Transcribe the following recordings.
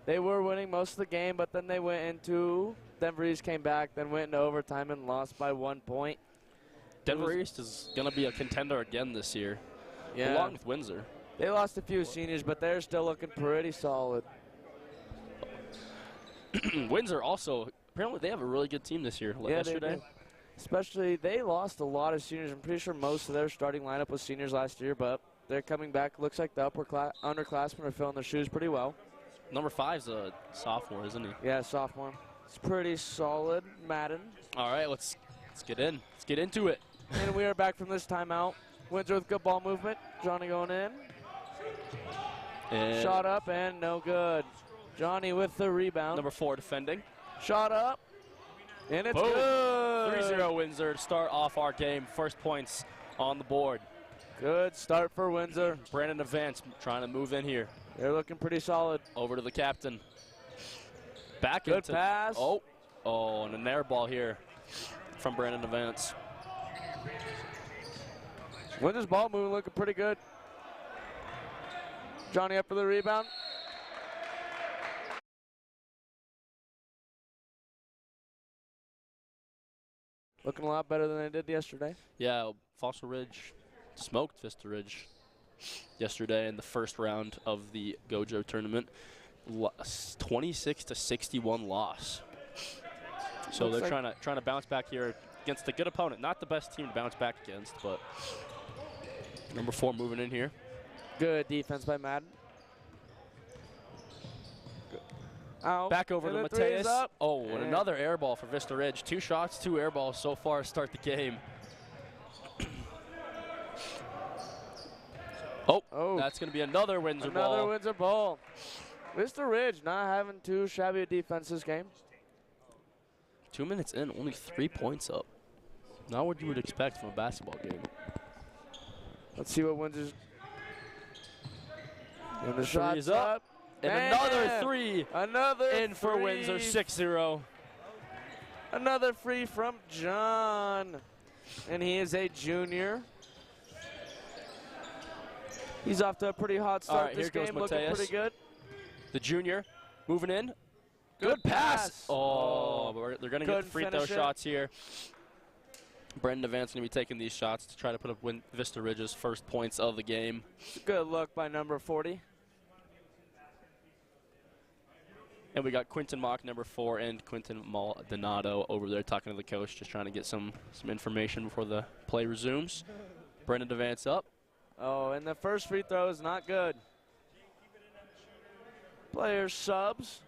They were winning most of the game, but then they went into Denver East, came back, then went into overtime and lost by 1 point. Denver East is going to be a contender again this year, along with Windsor. They lost a few seniors, but they're still looking pretty solid. Windsor also, apparently they have a really good team this year. Like yesterday. Especially, they lost a lot of seniors. I'm pretty sure most of their starting lineup was seniors last year, but they're coming back. Looks like the underclassmen are filling their shoes pretty well. Number 5's a sophomore, isn't he? Yeah, sophomore. It's pretty solid, Madden. All right, let's get in. Let's get into it. And we are back from this timeout. Windsor with good ball movement. Johnny going in. And shot up and no good. Johnny with the rebound. Number 4 defending. Shot up. And it's boom. Good. 3-0 Windsor to start off our game. First points on the board. Good start for Windsor. Brandon Advance trying to move in here. They're looking pretty solid. Over to the captain. Back good into pass. Oh, and an air ball here from Brandon Advance. Windsor's ball moving looking pretty good. Johnny up for the rebound. Looking a lot better than they did yesterday. Yeah, Fossil Ridge smoked Vista Ridge yesterday in the first round of the GoJo tournament. 26-61 loss. So looks they're like trying to bounce back here against a good opponent. Not the best team to bounce back against, but number 4 moving in here. Good defense by Madden. Out. Back over to Mateus. Oh, and another air ball for Vista Ridge. 2 shots, 2 air balls so far to start the game. That's going to be another Windsor ball. Another Windsor ball. Vista Ridge not having too shabby a defense this game. 2 minutes in, only 3 points up. Not what you would expect from a basketball game. Let's see what Windsor's. And the shot is up. And another 3. Another in for Windsor, 6-0. Another free from John. And he is a junior. He's off to a pretty hot start this game, looking pretty good. The junior moving in. Good pass. Oh, they're going to get the free throw shots here. Brendan Advance going to be taking these shots to try to put up Vista Ridge's first points of the game. Good look by number 40. And we got Quinton Mock, number 4, and Quinton Maldonado over there talking to the coach, just trying to get some information before the play resumes. Brendan Advance up. Oh, and the first free throw is not good. Player subs.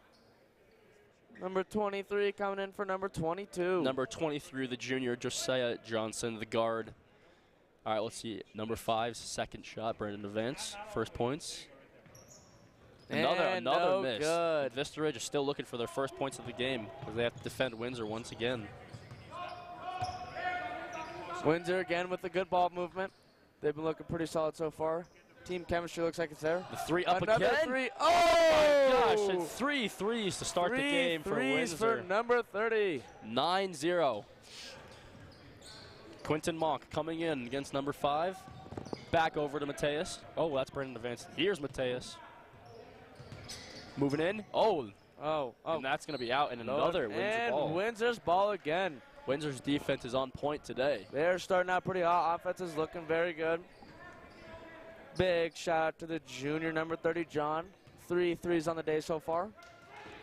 Number 23 coming in for number 22. Number 23, the junior, Josiah Johnson, the guard. All right, let's see. Number 5's second shot, Brendan Advance, first points. Another miss. Good. Vista Ridge is still looking for their first points of the game because they have to defend Windsor once again. Windsor again with the good ball movement. They've been looking pretty solid so far. Team chemistry looks like it's there. The 3 up Another again. 3. Oh my gosh, it's 3 threes to start the game for Windsor. For number 30. 9-0. Quinton Mock coming in against number 5. Back over to Mateus. Oh, that's Brendan Advance. Here's Mateus. Moving in. And that's going to be out. And another Windsor ball. And Windsor's ball again. Windsor's defense is on point today. They're starting out pretty hot. Offense is looking very good. Big shout out to the junior, number 30, John. 3 threes on the day so far.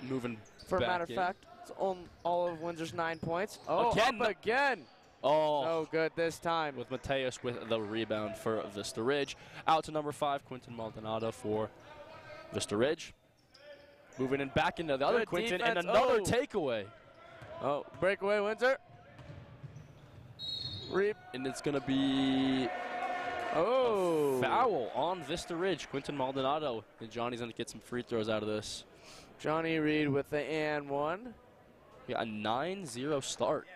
Moving For a back matter of fact, it's on all of Windsor's 9 points. Again. Oh, no good this time. With Mateus with the rebound for Vista Ridge. Out to number 5, Quinton Maldonado for Vista Ridge. Moving in back into the other Quinton, and another takeaway. Oh, breakaway Windsor. And it's going to be a foul on Vista Ridge. Quinton Maldonado. And Johnny's going to get some free throws out of this. Johnny Reed with the and 1. Yeah, a 9-0 start.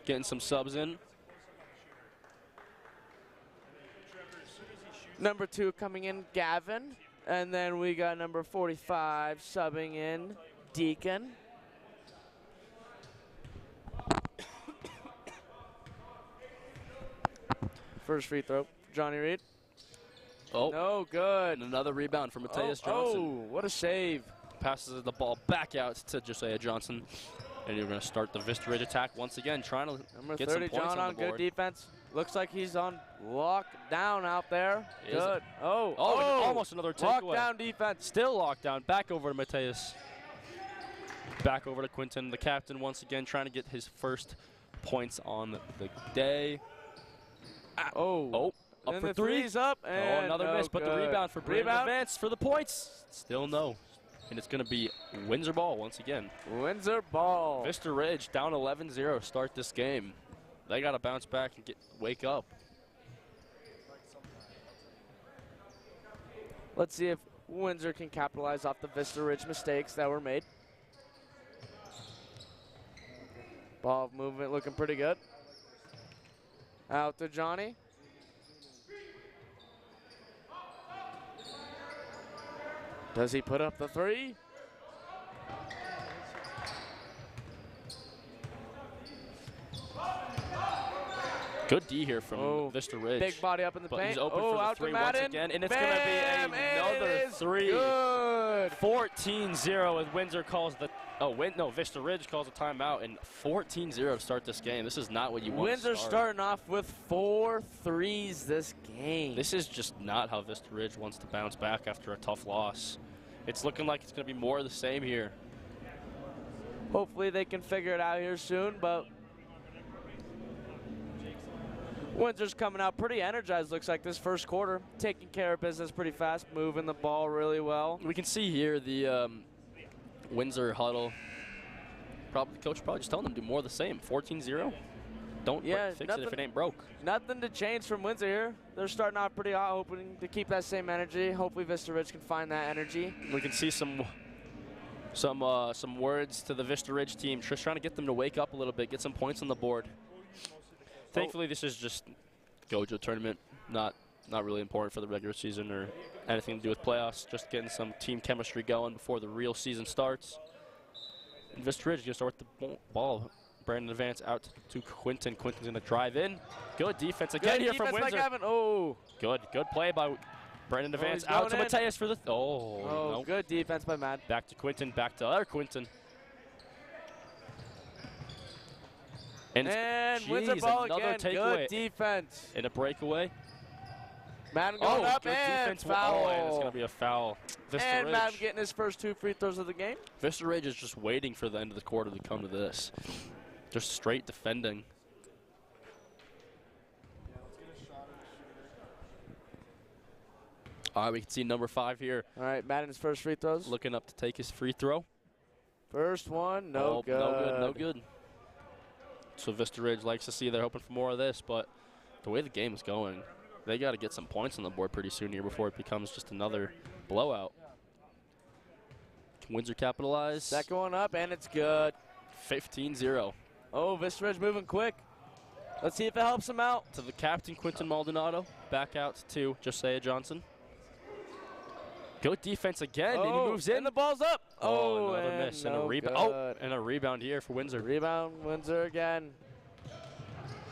Getting some subs in. Number 2 coming in, Gavin. And then we got number 45 subbing in, Deacon. First free throw, Johnny Reed. Oh. No good. And another rebound from Mateus Johnson. Oh, what a save. Passes the ball back out to Josiah Johnson. And you're going to start the Vista Ridge attack once again, trying to get some points John on the board. Good defense. Looks like he's on lockdown out there. Good. Oh, almost another takeaway. Lockdown defense. Still lockdown. Back over to Mateus. Back over to Quinton, the captain, once again, trying to get his first points on the day. Oh. Up and for the three. Three's up. And another miss, but the rebound for Brandon Advance for the points. Still no. And it's going to be Windsor ball once again. Windsor ball. Vista Ridge down 11-0 start this game. They got to bounce back and wake up. Let's see if Windsor can capitalize off the Vista Ridge mistakes that were made. Ball movement looking pretty good. Out to Johnny. Does he put up the three? Good D here from Vista Ridge. Big body up in the paint. He's open for the out three to once again, and it's going to be another three. Good. 14-0 as Windsor calls the Vista Ridge calls a timeout, and 14-0 to start this game. This is not what you want. Windsor starting off with 4 threes this game. This is just not how Vista Ridge wants to bounce back after a tough loss. It's looking like it's going to be more of the same here. Hopefully they can figure it out here soon, but Windsor's coming out pretty energized, looks like, this first quarter. Taking care of business pretty fast, moving the ball really well. We can see here the Windsor huddle. The coach probably just telling them to do more of the same. 14-0. Don't fix it if it ain't broke. Nothing to change from Windsor here. They're starting off pretty hot, hoping to keep that same energy. Hopefully Vista Ridge can find that energy. We can see some words to the Vista Ridge team, just trying to get them to wake up a little bit, get some points on the board. Thankfully, this is just GoJo tournament, not really important for the regular season or anything to do with playoffs. Just getting some team chemistry going before the real season starts. And Vista Ridge is going to start with the ball. Brandon Advance out to Quinton. Quinton's going to drive in. Good defense again here from Windsor. Good play by Brandon Advance out to Mateus for the no. Good defense by Matt. Back to Quinton, back to other Quinton. And Windsor ball again. Good defense. And a breakaway. Madden going up good and defense. foul. And it's going to be a foul. Vista Ridge. Madden getting his first 2 free throws of the game. Vista Ridge is just waiting for the end of the quarter to come to this. Just straight defending. All right, we can see number 5 here. All right, Madden's first free throws. Looking up to take his free throw. First one, no good. No good. So Vista Ridge likes to see they're hoping for more of this, but the way the game is going, they got to get some points on the board pretty soon here before it becomes just another blowout. Can Windsor capitalize? Second one up, and it's good. 15-0. Oh, Vista Ridge moving quick. Let's see if it helps him out. To the captain, Quinton Maldonado. Back out to Josiah Johnson. Good defense again, and he moves in. And the ball's up. Another miss and a rebound. And a rebound here for Windsor. Rebound, Windsor again.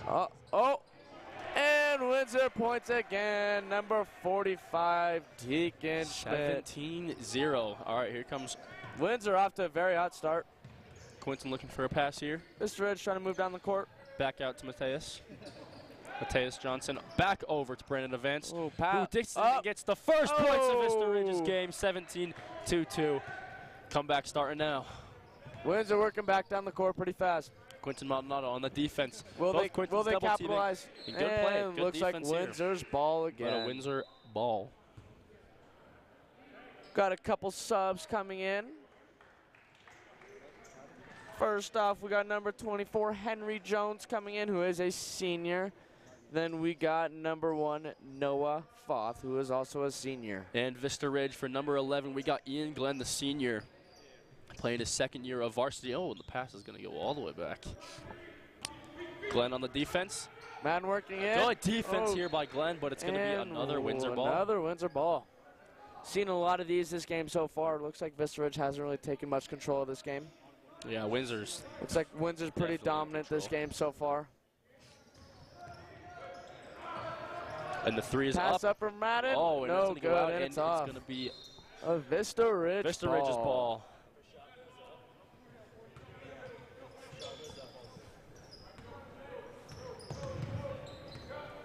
And Windsor points again. Number 45, Deacon Schmidt. 17-0. All right, here comes Windsor off to a very hot start. Quinton looking for a pass here. Vista Ridge trying to move down the court. Back out to Mateus. Mateus Johnson back over to Brandon Advance, who gets the first points of Vista Ridge's game, 17-2. Comeback starting now. Windsor working back down the court pretty fast. Quinton Maldonado on the defense. Will they capitalize? Good play. Good looks like Windsor's ball again. But a Windsor ball. Got a couple subs coming in. First off, we got number 24, Henry Jones, coming in, who is a senior. Then we got number 1, Noah Foth, who is also a senior. And Vista Ridge for number 11, we got Ian Glenn, the senior, playing his second year of varsity. Oh, and the pass is going to go all the way back. Glenn on the defense. Man working in. Good defense here by Glenn, but it's going to be another Windsor ball. Another Windsor ball. Seen a lot of these this game so far. Looks like Vista Ridge hasn't really taken much control of this game. Yeah, Windsor's. Looks like Windsor's pretty dominant this game so far. And the three is Pass up from Madden. Oh, and no it's good, go out, and it's off. It's going to be a Vista Ridge's ball.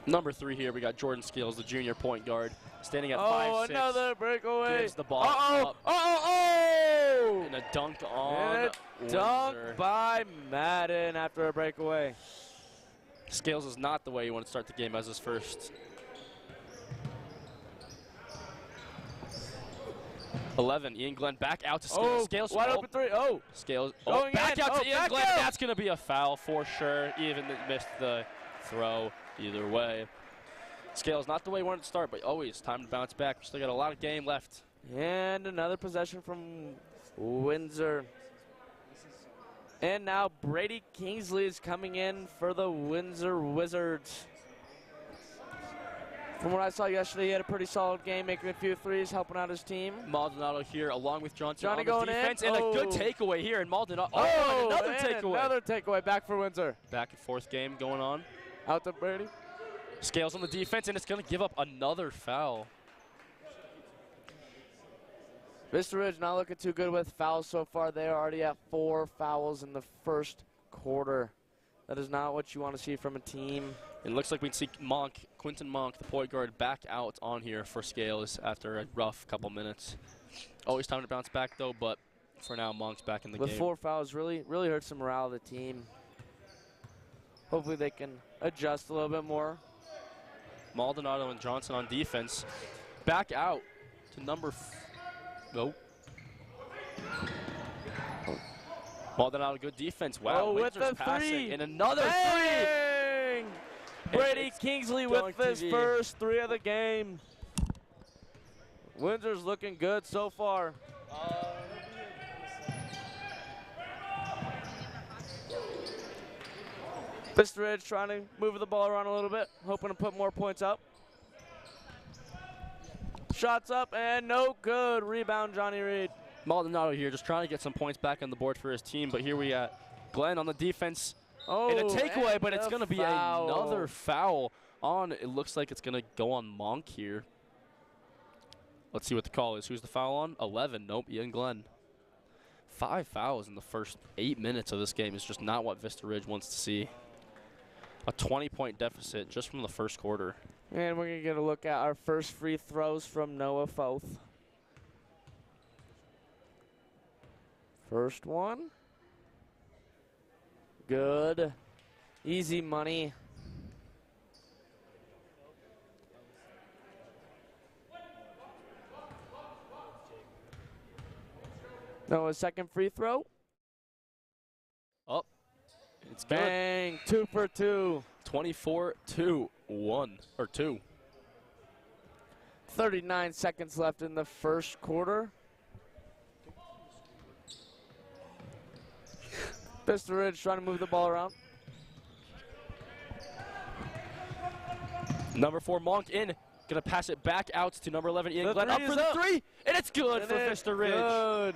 Number 3 here, we got Jordan Scales, the junior point guard, standing at 5'6". Oh, another breakaway. Gives the ball up. Oh! And a dunk on And a dunk by Madden after a breakaway. Scales is not the way you want to start the game as his first. 11, Ian Glenn back out to Scales. Oh, Scales wide open three. Oh. Scales back out to Ian Glenn. Out. That's going to be a foul for sure. Even missed the throw either way. Scales not the way you wanted to start, but always time to bounce back. We still got a lot of game left. And another possession from Windsor. And now Brady Kingsley is coming in for the Windsor Wizards. From what I saw yesterday, he had a pretty solid game, making a few threes, helping out his team. Maldonado here, along with Johnson Johnny on the going defense, in. and a good takeaway here. And Maldonado, and another takeaway. Another takeaway back for Windsor. Back and forth game going on. Out to Brady. Scales on the defense, and it's going to give up another foul. Vista Ridge not looking too good with fouls so far. They are already at 4 fouls in the first quarter. That is not what you want to see from a team. It looks like we'd see Quinton Monk, the point guard, back out on here for Scales after a rough couple minutes. Always time to bounce back, though, but for now, Monk's back in the game. With 4 fouls, really hurts the morale of the team. Hopefully they can adjust a little bit more. Maldonado and Johnson on defense. Back out to number Maldonado, good defense. Wow, with the passing. three. And another Bang! three. Brady Kingsley with his first 3 of the game. Windsor's looking good so far. Vista Ridge trying to move the ball around a little bit, hoping to put more points up. Shots up and no good. Rebound, Johnny Reed. Maldonado here just trying to get some points back on the board for his team, but here we got Glenn on the defense. Oh, and a takeaway, but it's going to be foul. another foul on. It looks like it's going to go on Monk here. Let's see what the call is. Who's the foul on? 11. Nope, Ian Glenn. 5 fouls in the first 8 minutes of this game is just not what Vista Ridge wants to see. A 20-point deficit just from the first quarter. And we're going to get a look at our first free throws from Noah Foth. First one. Good. Easy money. Noah's second free throw. Oh, it's good. Bang, 2 for 2. 24-2. 2. 39 seconds left in the first quarter. Vista Ridge trying to move the ball around. Number 4, Monk in. Gonna pass it back out to number 11, Ian Glenn. Up for the 3, and it's good for Vista Ridge. Good.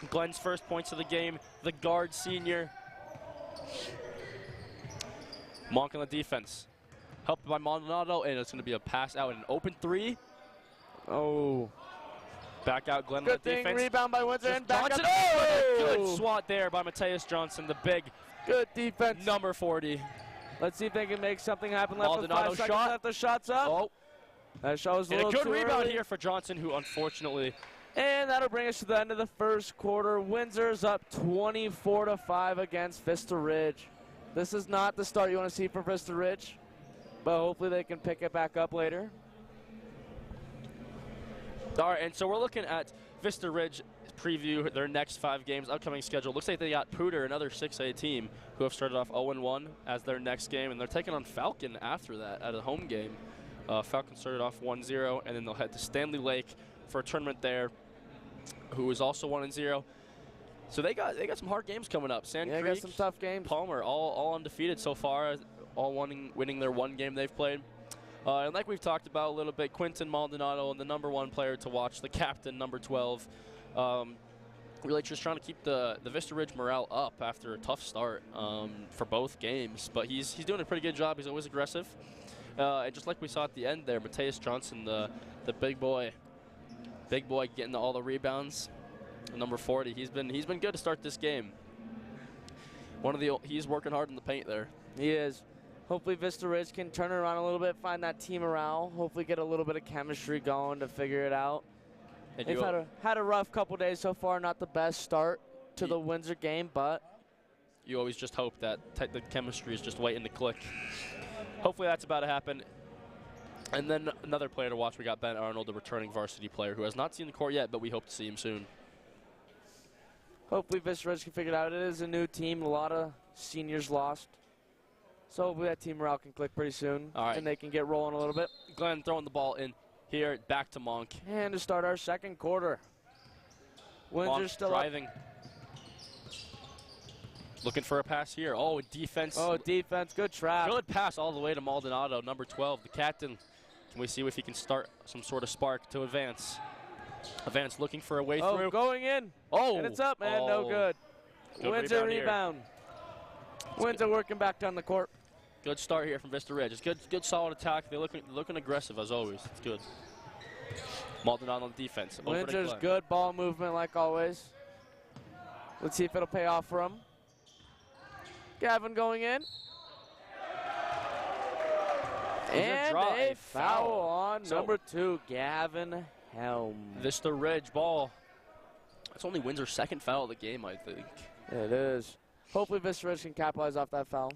Glenn's first points of the game, the guard senior. Monk on the defense. Helped by Maldonado, and it's going to be a pass out, an open 3. Oh. Back out, Glenn Good on the thing, defense. rebound by Windsor, and back Johnson. up. Oh, good swat there by Mateus Johnson, the big good defense. number 40. Let's see if they can make something happen. Left with 5 Maldonado seconds shot. left. The shot's up. Oh. That shot was a And little a good too rebound early. here for Johnson, who unfortunately. And that'll bring us to the end of the first quarter. Windsor's up 24-5 against Vista Ridge. This is not the start you want to see for Vista Ridge, but hopefully they can pick it back up later. All right, and so we're looking at Vista Ridge preview their next 5 games, upcoming schedule. Looks like they got Pooter, another 6A team, who have started off 0-1 as their next game, and they're taking on Falcon after that at a home game. Falcon started off 1-0, and then they'll head to Stanley Lake for a tournament there, who is also 1-0. So they got some hard games coming up. Sand Creek, got some tough games. Palmer, all undefeated so far, all winning their 1 game they've played. And like we've talked about a little bit, Quinton Maldonado, and the number 1 player to watch, the captain, number 12. Really just trying to keep the Vista Ridge morale up after a tough start for both games. But he's doing a pretty good job. He's always aggressive. And just like we saw at the end there, Mateus Johnson, the big boy getting all the rebounds. Number 40, he's been good to start this game. He's working hard in the paint there. He is. Hopefully Vista Ridge can turn it around a little bit, find that team morale, hopefully get a little bit of chemistry going to figure it out. And they've had a rough couple days so far, not the best start to the Windsor game, but you always just hope that the chemistry is just waiting to click. Hopefully that's about to happen. And then another player to watch, we got Ben Arnold, the returning varsity player, who has not seen the court yet, but we hope to see him soon. Hopefully Vista Ridge can figure it out. It is a new team, a lot of seniors lost. So hopefully that team morale can click pretty soon, and they can get rolling a little bit. Glenn throwing the ball in here, back to Monk. And to start our second quarter. Windsor still driving. Looking for a pass here. Oh, defense. Oh, defense. Good trap. Good pass all the way to Maldonado, number 12, the captain. Can we see if he can start some sort of spark to advance? Advance looking for a way through. Going in. Oh. And it's up, man. Oh. No good. Windsor rebound. Windsor working back down the court. Good start here from Vista Ridge. It's good solid attack. They're looking aggressive as always. It's good. Maldonado on defense. Windsor's good ball movement like always. Let's see if it'll pay off for him. Gavin going in. And a foul on number 2, Gavin Helm. Vista Ridge ball. That's only Windsor's second foul of the game, I think. It is. Hopefully Vista Ridge can capitalize off that foul.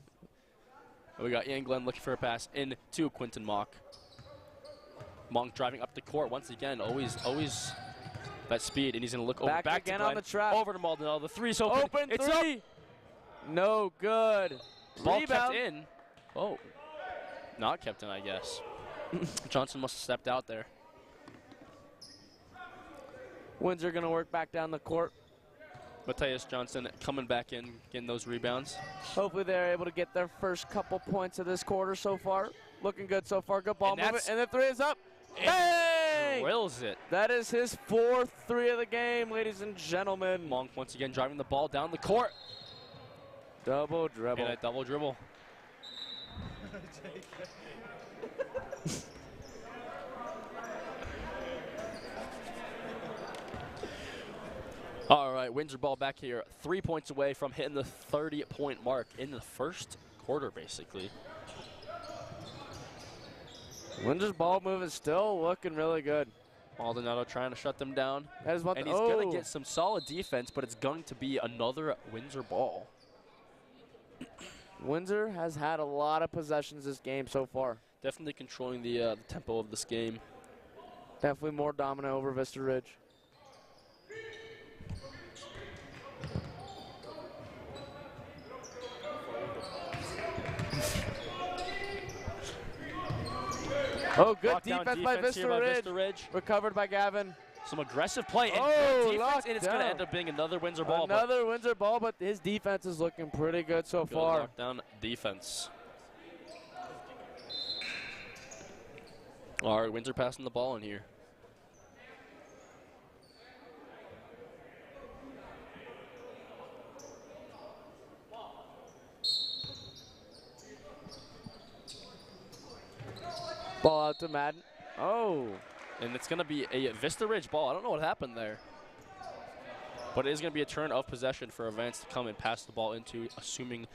We got Ian Glenn looking for a pass into Quinton Mock. Monk driving up the court once again. Always that speed, and he's going to look over back again to Glenn, on the trap. over to Maldonado. The three's open. It's three. Up. No good. Ball Rebound. kept in. Oh, not kept in, I guess. Johnson must have stepped out there. Windsor going to work back down the court. Mateus Johnson coming back in, getting those rebounds. Hopefully they're able to get their first couple points of this quarter so far. Looking good so far. Good ball movement. And the three is up. Bang! Drills it. That is his 4th three of the game, ladies and gentlemen. Monk once again driving the ball down the court. Double dribble. And a double dribble. All right, Windsor ball back here. 3 points away from hitting the 30-point mark in the first quarter, basically. Windsor's ball move is still looking really good. Maldonado trying to shut them down. That is and he's going to get some solid defense, but it's going to be another Windsor ball. Windsor has had a lot of possessions this game so far. Definitely controlling the tempo of this game. Definitely more dominant over Vista Ridge. Oh, good defense by Vista Ridge. Recovered by Gavin. Some aggressive play. And defense, and it's going to end up being another Windsor ball. Another Windsor ball, but his defense is looking pretty good so far. Lockdown defense. All right, Windsor passing the ball in here. Ball out to Madden. Oh. And it's going to be a Vista Ridge ball. I don't know what happened there. But it is going to be a turn of possession for Vance to come and pass the ball into, assuming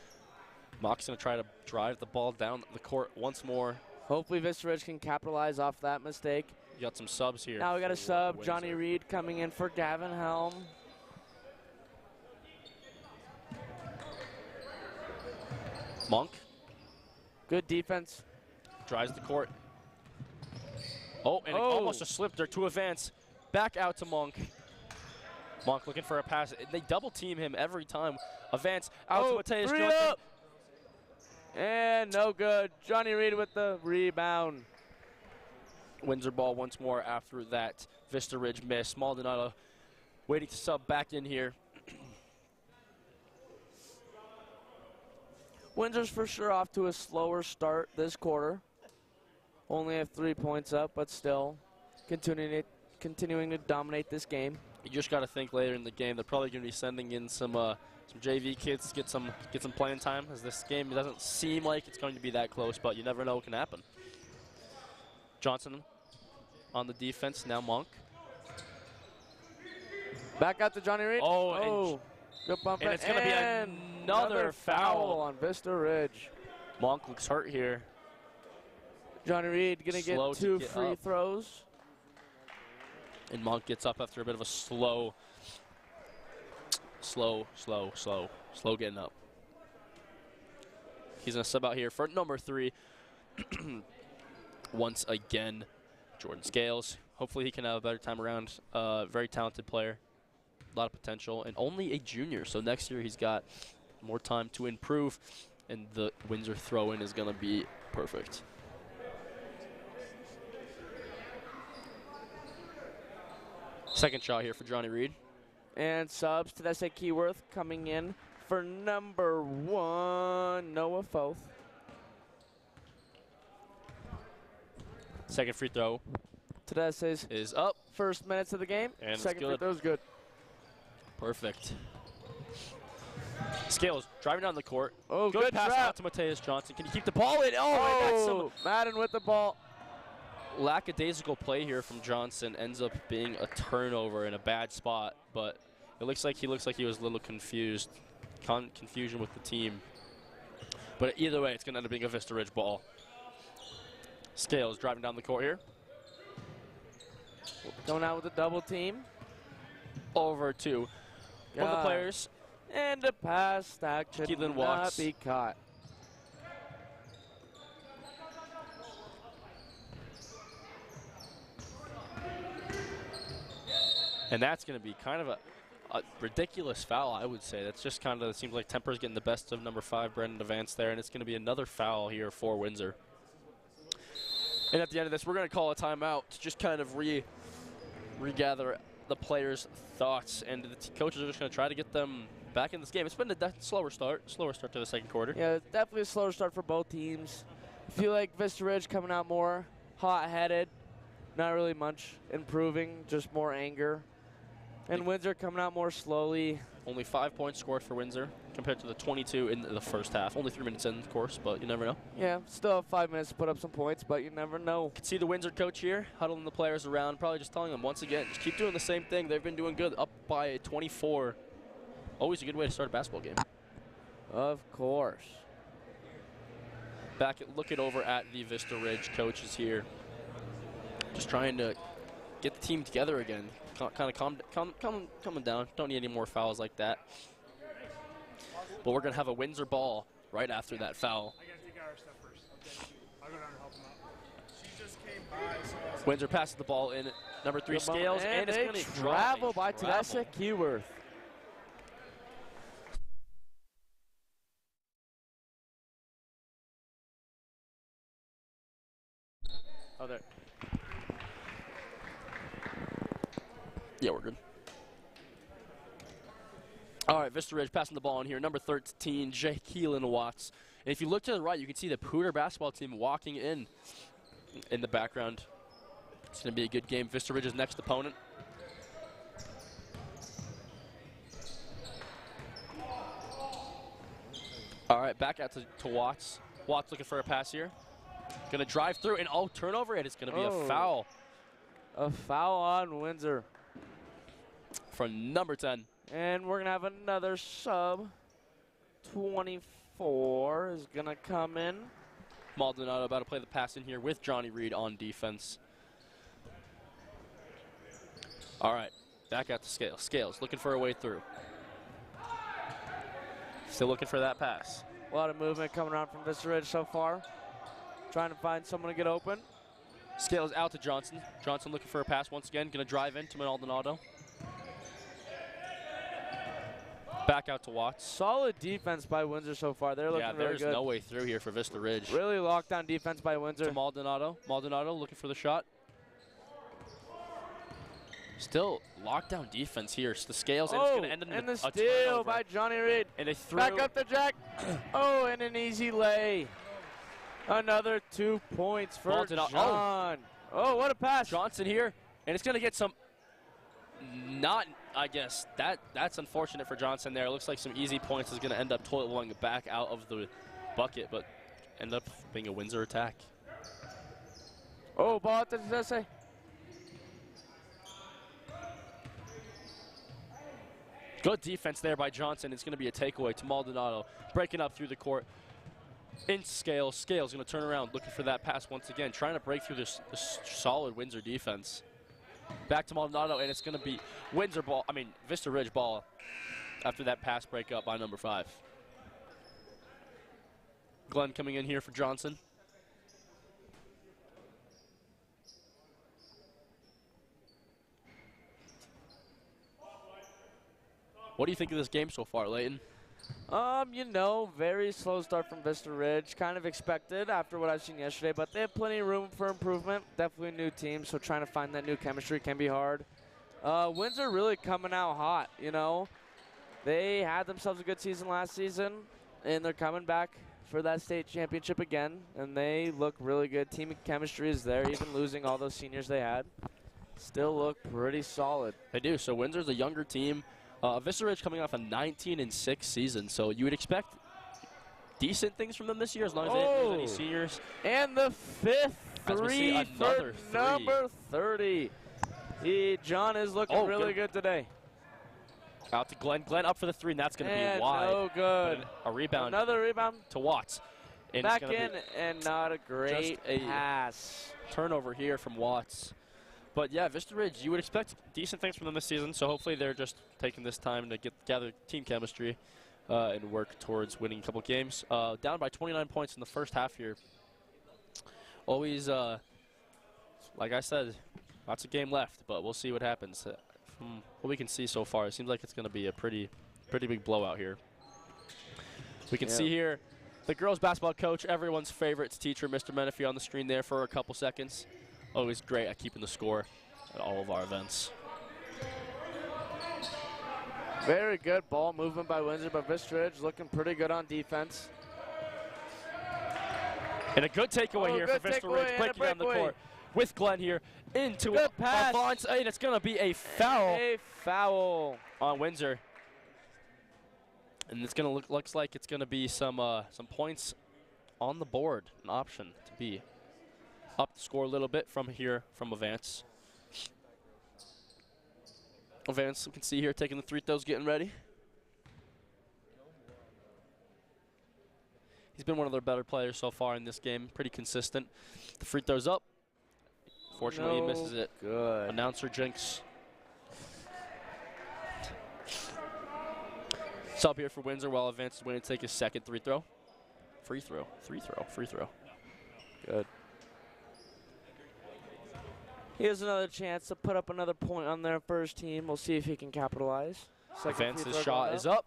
Mock's going to try to drive the ball down the court once more. Hopefully Vista Ridge can capitalize off that mistake. You got some subs here. Now we got a sub, Windsor. Johnny Reed coming in for Gavin Helm. Monk. Good defense. Drives the court. Oh, and it almost just slipped there to Vance. Back out to Monk. Monk looking for a pass. They double team him every time. Vance out to Mateus Johnson. And no good. Johnny Reed with the rebound. Windsor ball once more after that Vista Ridge miss. Maldonado waiting to sub back in here. Windsor's for sure off to a slower start this quarter. Only have 3 points up, but still continuing to dominate this game. You just got to think later in the game they're probably going to be sending in some JV kids to get some playing time, as this game doesn't seem like it's going to be that close, but you never know what can happen. Johnson on the defense, now Monk. Back out to Johnny Reed. Oh, good bump. And it's going to be another foul on Vista Ridge. Monk looks hurt here. Johnny Reed going to get 2 free throws. And Monk gets up after a bit of a slow getting up. He's going to sub out here for number 3. Once again, Jordan Scales. Hopefully he can have a better time around. Very talented player. A lot of potential. And only a junior. So next year he's got more time to improve. And the Windsor throw-in is going to be perfect. Second shot here for Johnny Reed. And subs to that Keyworth coming in for number 1, Noah Foth. Second free throw. Tedesse's is up. First minutes of the game. And second free throw's good. Perfect. Scales driving down the court. Oh, good pass trap. out to Mateus Johnson. Can you keep the ball in? Oh, Madden with the ball. Lackadaisical play here from Johnson ends up being a turnover in a bad spot, but it looks like he was a little confused. Confusion with the team. But either way, it's going to end up being a Vista Ridge ball. Scales driving down the court here. Going out with a double team. Over to one of the players. And a pass that should not be caught. And that's going to be kind of a ridiculous foul, I would say. That's just kind of, it seems like Temper's getting the best of number 5, Brendan Devance there, and it's going to be another foul here for Windsor. And at the end of this, we're going to call a timeout to just kind of regather the players' thoughts, and the coaches are just going to try to get them back in this game. It's been a slower start to the second quarter. Yeah, definitely a slower start for both teams. I feel like Vista Ridge coming out more hot-headed, not really much improving, just more anger. And Windsor coming out more slowly. Only 5 points scored for Windsor compared to the 22 in the first half. Only 3 minutes in, of course, but you never know. Yeah, still have 5 minutes to put up some points, but you never know. You can see the Windsor coach here huddling the players around, probably just telling them once again, just keep doing the same thing. They've been doing good, up by 24. Always a good way to start a basketball game. Of course. Looking over at the Vista Ridge coaches here. Just trying to get the team together again. Kind of coming down. Don't need any more fouls like that. But we're going to have a Windsor ball right after that foul. I got to take out our stuff first. Okay. I'll go down and help them out. She just came by, so Windsor passes the ball in. Number 3 Scales, and it's going to travel by Tedessa Keyworth. Oh, there. Yeah, we're good. All right, Vista Ridge passing the ball in here. Number 13, Jay Keelan Watts. And if you look to the right, you can see the Pooter basketball team walking in the background. It's going to be a good game. Vista Ridge's next opponent. All right, back out to Watts. Watts looking for a pass here. Going to drive through, and turnover, and it's going to be a foul. A foul on Windsor. For number 10. And we're going to have another sub. 24 is going to come in. Maldonado about to play the pass in here with Johnny Reed on defense. All right, back out to Scales. Scales looking for a way through. Still looking for that pass. A lot of movement coming around from Vista Ridge so far. Trying to find someone to get open. Scales out to Johnson. Johnson looking for a pass once again. Going to drive into Maldonado. Back out to Watts. Solid defense by Windsor so far. They're looking really good. Yeah, there's no way through here for Vista Ridge. Really locked down defense by Windsor. To Maldonado. Maldonado looking for the shot. Still lockdown defense here. The Scales, and it's going to end in the a steal turnover by Johnny Reed. And they threw. Back up to Jack. Oh, and an easy lay. Another 2 points for Maldonado. John. Oh, what a pass. Johnson here, and it's going to get some. I guess that's unfortunate for Johnson there. It looks like some easy points is going to end up toilet rolling back out of the bucket, but end up being a Windsor attack. Oh, ball at the Tedeschi. Good defense there by Johnson. It's going to be a takeaway to Maldonado. Breaking up through the court. In Scales. Scales going to turn around, looking for that pass once again. Trying to break through this solid Windsor defense. Back to Maldonado, and it's going to be Vista Ridge ball after that pass breakup by number 5. Glenn coming in here for Johnson. What do you think of this game so far, Leighton? You know, very slow start from Vista Ridge. Kind of expected after what I've seen yesterday, but they have plenty of room for improvement. Definitely a new team, so trying to find that new chemistry can be hard. Windsor really coming out hot, you know. They had themselves a good season last season, and they're coming back for that state championship again, and they look really good. Team chemistry is there, even losing all those seniors they had. Still look pretty solid. They do. So Windsor's a younger team. Vista Ridge coming off a 19-6 season, so you would expect decent things from them this year as long as they don't lose any seniors. And the 5th three for number 30. John is looking really good today. Out to Glenn. Glenn up for the 3, and that's going to be wide. No good. A rebound. Another rebound to Watts. And back in, and not a great pass. Turnover here from Watts. But yeah, Vista Ridge, you would expect decent things from them this season, so hopefully they're just taking this time to gather team chemistry and work towards winning a couple games. Down by 29 points in the first half here. Always, like I said, lots of game left, but we'll see what happens. From what we can see so far, it seems like it's going to be a pretty big blowout here. We can see here the girls basketball coach, everyone's favorite teacher, Mr. Menifee, on the screen there for a couple seconds. Always great at keeping the score at all of our events. Very good ball movement by Windsor, but Vista Ridge looking pretty good on defense. And a good takeaway here for Vista Ridge, breaking down the court with Glenn here into Avance, and it's going to be a foul. A foul on Windsor. And it's going to looks like it's going to be some points on the board, an option to be up the score a little bit from here from Avance. Avance, you can see here, taking the 3 throws, getting ready. He's been one of their better players so far in this game, pretty consistent. The free throw's up. Fortunately, he misses it. Good. Announcer jinx. Sub here for Windsor while Avance is going to take his second free throw. Free throw. Good. Here's another chance to put up another point on their first team. We'll see if he can capitalize. Avance's shot is up.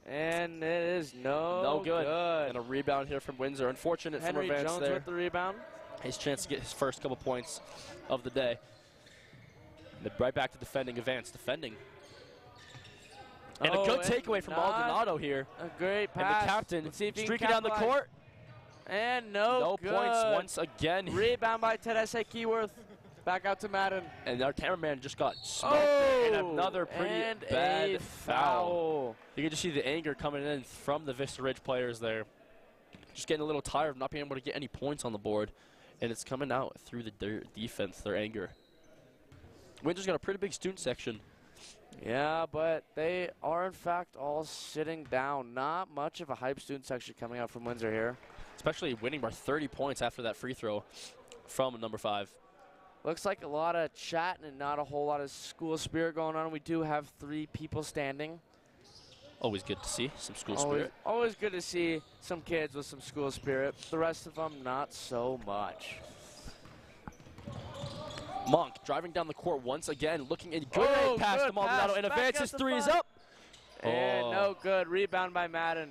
And it is no good. And a rebound here from Windsor. Unfortunate for Avance Jones there. with the rebound. His chance to get his first couple points of the day. And right back to defending Avance. Defending. And a good takeaway from Maldonado here. A great pass. And the captain streaking down the court. And no points once again. Rebound by Tedeschi Keyworth. Back out to Madden. And our cameraman just got smoked. And another pretty bad foul. You can just see the anger coming in from the Vista Ridge players there. Just getting a little tired of not being able to get any points on the board. And it's coming out through their defense, their anger. Windsor's got a pretty big student section. Yeah, but they are, in fact, all sitting down. Not much of a hype student section coming out from Windsor here. Especially winning by 30 points after that free throw from number 5. Looks like a lot of chatting and not a whole lot of school spirit going on. We do have 3 people standing. Always good to see some school spirit. Always good to see some kids with some school spirit. The rest of them, not so much. Monk driving down the court once again, looking in good pass to Maldonado, and Avance's 3 is up. And no good. Rebound by Madden.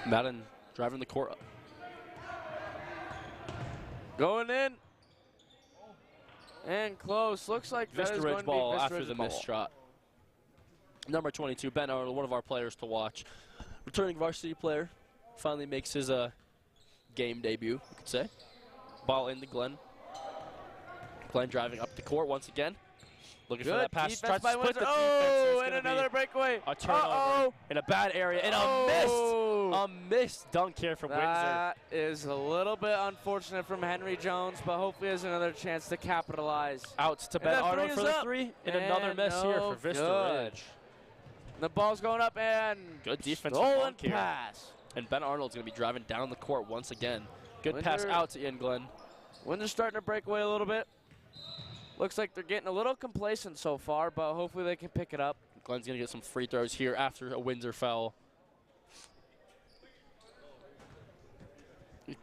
Madden driving the court. Going in. And close. Looks like that is going to be ball Vista after Ridge the ball. missed shot. Number 22, Ben Arnold, one of our players to watch. Returning varsity player. Finally makes his game debut, you could say. Ball into Glenn. Glenn driving up the court once again. Looking for that pass. Defense Tries by to split Windsor. the defense. Oh, and another breakaway. A turnover in a bad area. And a missed dunk here from Windsor. That is a little bit unfortunate from Henry Jones, but hopefully he has another chance to capitalize. Out to Ben Arnold for the three. And another miss here for Vista Ridge. The ball's going up and good defense stolen from pass. And Ben Arnold's going to be driving down the court once again. Good pass out to Ian Glenn. Windsor's starting to break away a little bit. Looks like they're getting a little complacent so far, but hopefully they can pick it up. Glenn's going to get some free throws here after a Windsor foul.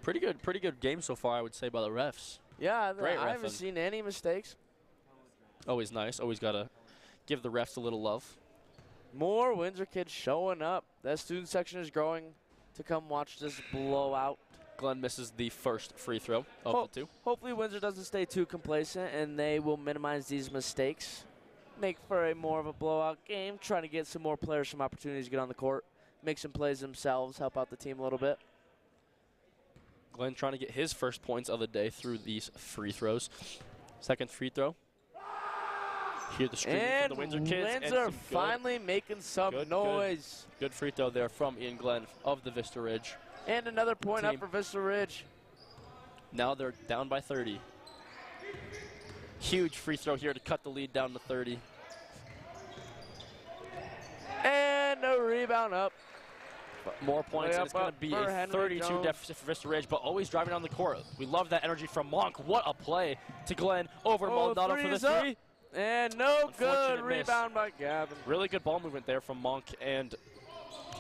Pretty good game so far, I would say, by the refs. Yeah, Great I haven't seen any mistakes. Always nice. Always got to give the refs a little love. More Windsor kids showing up. That student section is growing to come watch this blowout. Glenn misses the first free throw of the two. Hopefully Windsor doesn't stay too complacent and they will minimize these mistakes. Make for a more of a blowout game, trying to get some more players some opportunities to get on the court, make some plays themselves, help out the team a little bit. Glenn trying to get his first points of the day through these free throws. Second free throw. Hear the screaming from the Windsor kids. Windsor finally making some noise. Good free throw there from Ian Glenn of the Vista Ridge. And another point up for Vista Ridge. Now they're down by 30. Huge free throw here to cut the lead down to 30. And a rebound up. More points, and it's going to be a 32 deficit for Vista Ridge, but always driving down the court. We love that energy from Monk. What a play to Glenn over Maldonado for the three. And no good rebound by Gavin. Really good ball movement there from Monk and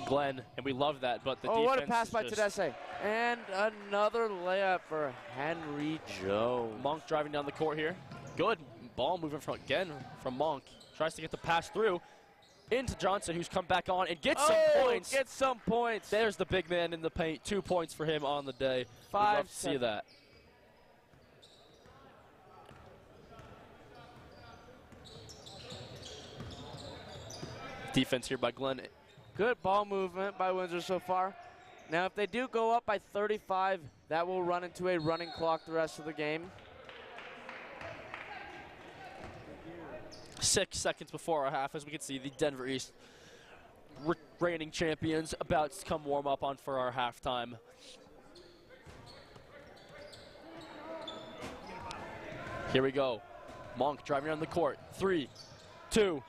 Glenn, and we love that, but the defense what a pass by Tedesse. And another layup for Henry Jones. Monk driving down the court here. Good ball movement from Monk. Tries to get the pass through into Johnson, who's come back on and gets some points. Get some points. There's the big man in the paint. 2 points for him on the day. We'd love to see that. Defense here by Glenn. Good ball movement by Windsor so far. Now, if they do go up by 35, that will run into a running clock the rest of the game. 6 seconds before our half, as we can see the Denver East reigning champions about to come warm up on for our halftime. Here we go. Monk driving around the court. 3, 2,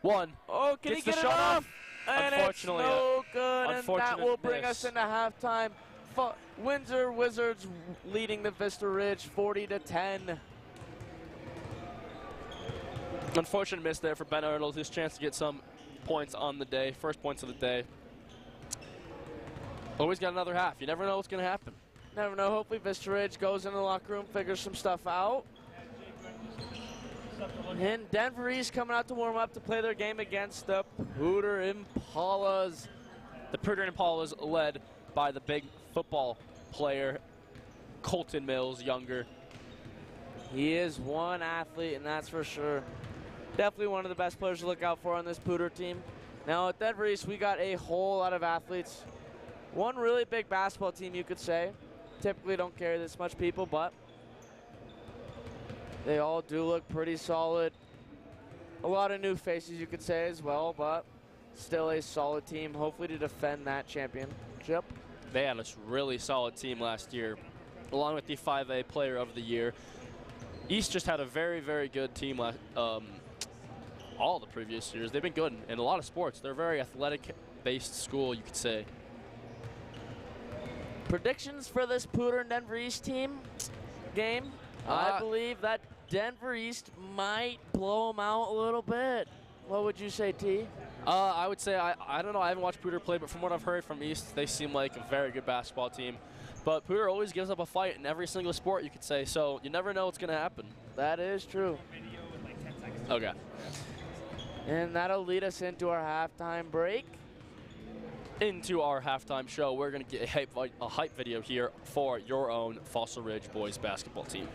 1. Oh, can he get it off? And unfortunately, it's no good, and that will bring us into halftime. Windsor Wizards leading the Vista Ridge 40-10. Unfortunate miss there for Ben Arnold. His chance to get some points on the day. First points of the day. Always got another half. You never know what's going to happen. Never know. Hopefully Vista Ridge goes in the locker room, figures some stuff out. And Denver East coming out to warm up to play their game against the Pooter Impalas. The Pooter Impalas led by the big football player, Colton Mills, younger. He is one athlete, and that's for sure. Definitely one of the best players to look out for on this Pooter team. Now at Denver East, we got a whole lot of athletes. One really big basketball team, you could say. Typically don't carry this much people, but they all do look pretty solid. A lot of new faces, you could say, as well, but still a solid team, hopefully to defend that championship. They had a really solid team last year, along with the 5A Player of the Year. East just had a very, very good team all the previous years. They've been good in a lot of sports. They're a very athletic-based school, you could say. Predictions for this Pooter and Denver East team game? I believe that Denver East might blow them out a little bit. What would you say, T? I would say, I don't know, I haven't watched Pooter play, but from what I've heard from East, they seem like a very good basketball team. But Pooter always gives up a fight in every single sport, you could say, so you never know what's going to happen. That is true. Okay. And that'll lead us into our halftime break. Into our halftime show, we're going to get a hype video here for your own Fossil Ridge boys basketball team.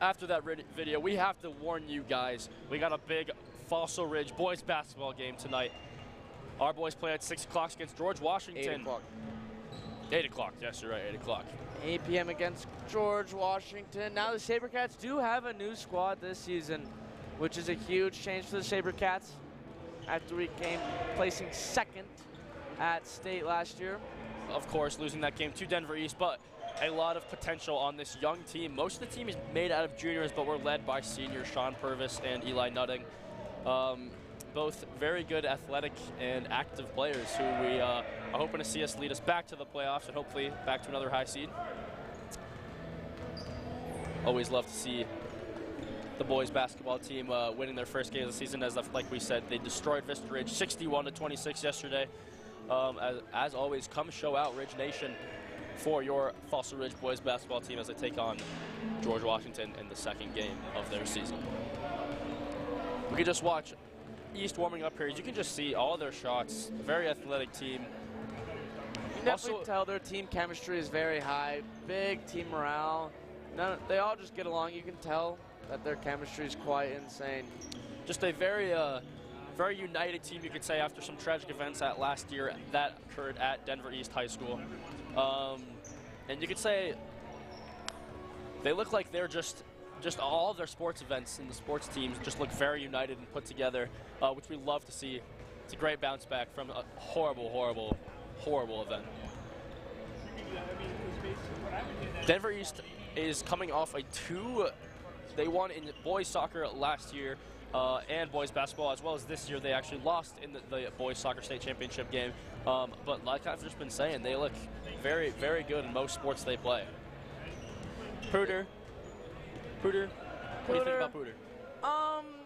after that video, we have to warn you guys. We got a big Fossil Ridge boys basketball game tonight. Our boys play at 6 o'clock against George Washington. 8 o'clock. 8 o'clock, yes, you're right, 8 o'clock. 8 p.m. against George Washington. Now the SaberCats do have a new squad this season, which is a huge change for the SaberCats after we came placing second at state last year. Of course, losing that game to Denver East, but a lot of potential on this young team. Most of the team is made out of juniors, but we're led by seniors Sean Purvis and Eli Nutting. Both very good athletic and active players who we are hoping to see us lead us back to the playoffs and hopefully back to another high seed. Always love to see the boys basketball team winning their first game of the season. As like we said, they destroyed Vista Ridge 61-26 yesterday. As always, come show out Ridge Nation for your Fossil Ridge boys basketball team as they take on George Washington in the second game of their season. We can just watch East warming up here. You can just see all their shots. Very athletic team. You can definitely tell their team chemistry is very high. Big team morale. They all just get along. You can tell that their chemistry is quite insane. Just a very very united team, you could say, after some tragic events last year that occurred at Denver East High School. And you could say they look like they're just all of their sports events and the sports teams just look very united and put together, which we love to see. It's a great bounce back from a horrible, horrible, horrible event. Denver East is coming off they won in boys soccer last year and boys basketball, as well as this year. They actually lost in the boys soccer state championship game. But like I've just been saying, they look very, very good in most sports they play. Pooter, what do you think about Pooter?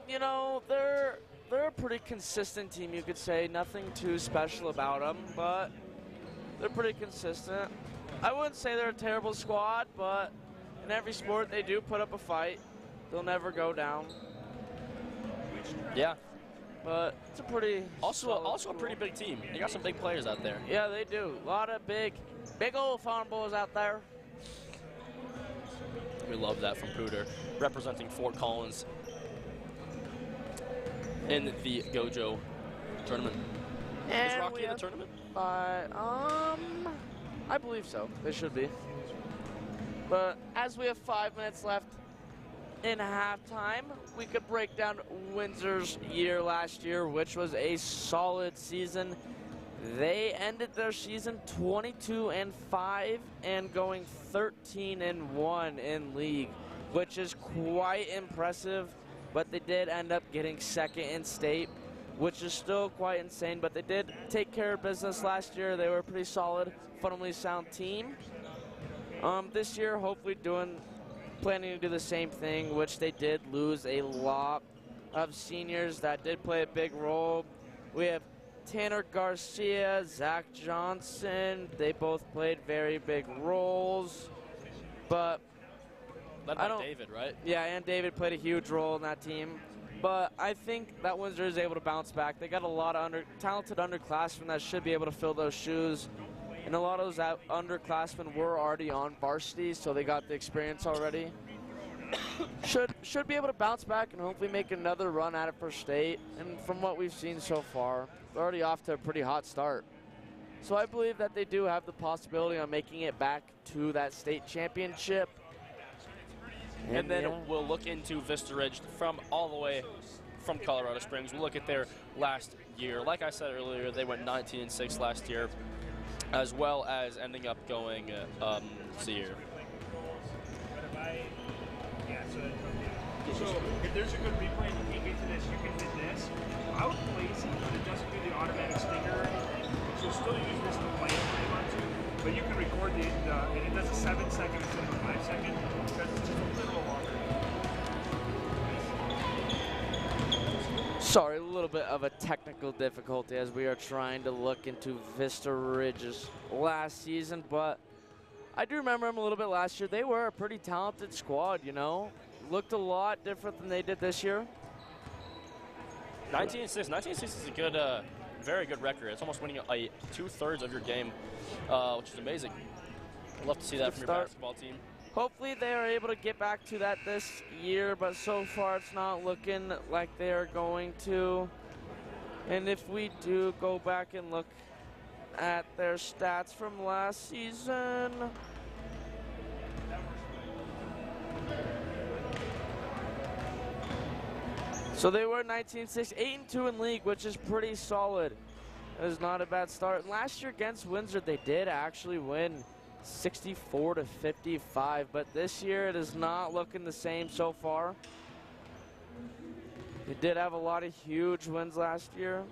You know, they're a pretty consistent team, you could say. Nothing too special about them, but they're pretty consistent. I wouldn't say they're a terrible squad, but in every sport they do put up a fight. They'll never go down. Yeah. But it's a pretty also a pretty big team. They got some big players out there. Yeah, they do. A lot of big old farm boys out there. We love that from Pooter, representing Fort Collins in the GoJo tournament. And is Rocky in the tournament? I believe so. They should be. But as we have 5 minutes left in halftime, we could break down Windsor's year last year, which was a solid season. They ended their season 22-5 and going 13-1 in league, which is quite impressive. But they did end up getting second in state, which is still quite insane. But they did take care of business last year. They were a pretty solid, fundamentally sound team. This year, hopefully planning to do the same thing, which they did lose a lot of seniors that did play a big role. We have Tanner Garcia, Zach Johnson. They both played very big roles. But led by David, right? Yeah, and David played a huge role in that team. But I think that Windsor is able to bounce back. They got a lot of talented underclassmen that should be able to fill those shoes. And a lot of those underclassmen were already on varsity, so they got the experience already. Should be able to bounce back and hopefully make another run at it for state. And from what we've seen so far, they're already off to a pretty hot start. So I believe that they do have the possibility on making it back to that state championship. And then we'll look into Vista Ridge from all the way from Colorado Springs. We'll look at their last year. Like I said earlier, they went 19-6 last year, as well as ending up going here. So if there's a good replay and you can't get to this, you can hit this. I would place it, but it doesn't do the automatic sticker. So you'll still use this to play if you want to, but you can record and it does a 7-second instead of a 5-second, because it's just a little longer. Sorry, a little bit of a technical difficulty as we are trying to look into Vista Ridge's last season, but I do remember them a little bit last year. They were a pretty talented squad, you know. Looked a lot different than they did this year. 19-6. 19-6 is a good, very good record. It's almost winning 2/3 of your game, which is amazing. I'd love to see that from your basketball team. Hopefully they are able to get back to that this year, but so far it's not looking like they are going to. And if we do go back and look at their stats from last season, so they were 19-6, 8-2 in league, which is pretty solid. It is not a bad start. And last year against Windsor, they did actually win 64-55, but this year it is not looking the same so far. They did have a lot of huge wins last year.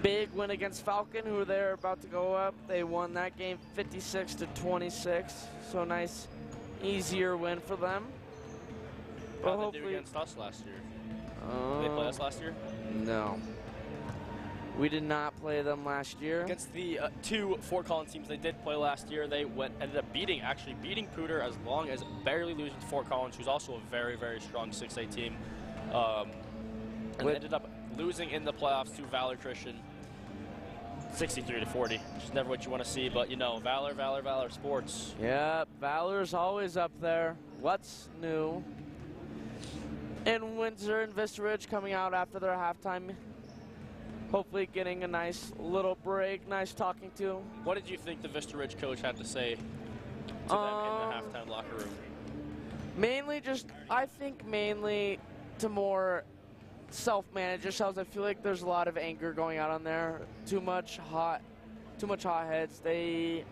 Big win against Falcon, who they're about to go up. They won that game 56-26, so nice, easier win for them. How did they do against us last year? Did they play us last year? No. We did not play them last year. Against the two Fort Collins teams they did play last year, they ended up beating Pooter, as long as barely losing to Fort Collins, who's also a very, very strong 6A team. And they ended up losing in the playoffs to Valor Christian, 63-40, which is never what you want to see, but you know, Valor sports. Yeah, Valor's always up there. What's new? And Windsor and Vista Ridge coming out after their halftime. Hopefully getting a nice little break, nice talking to. What did you think the Vista Ridge coach had to say to them in the halftime locker room? Mainly I think mainly to more self-manage yourselves. I feel like there's a lot of anger going out on there. Too much hot heads. They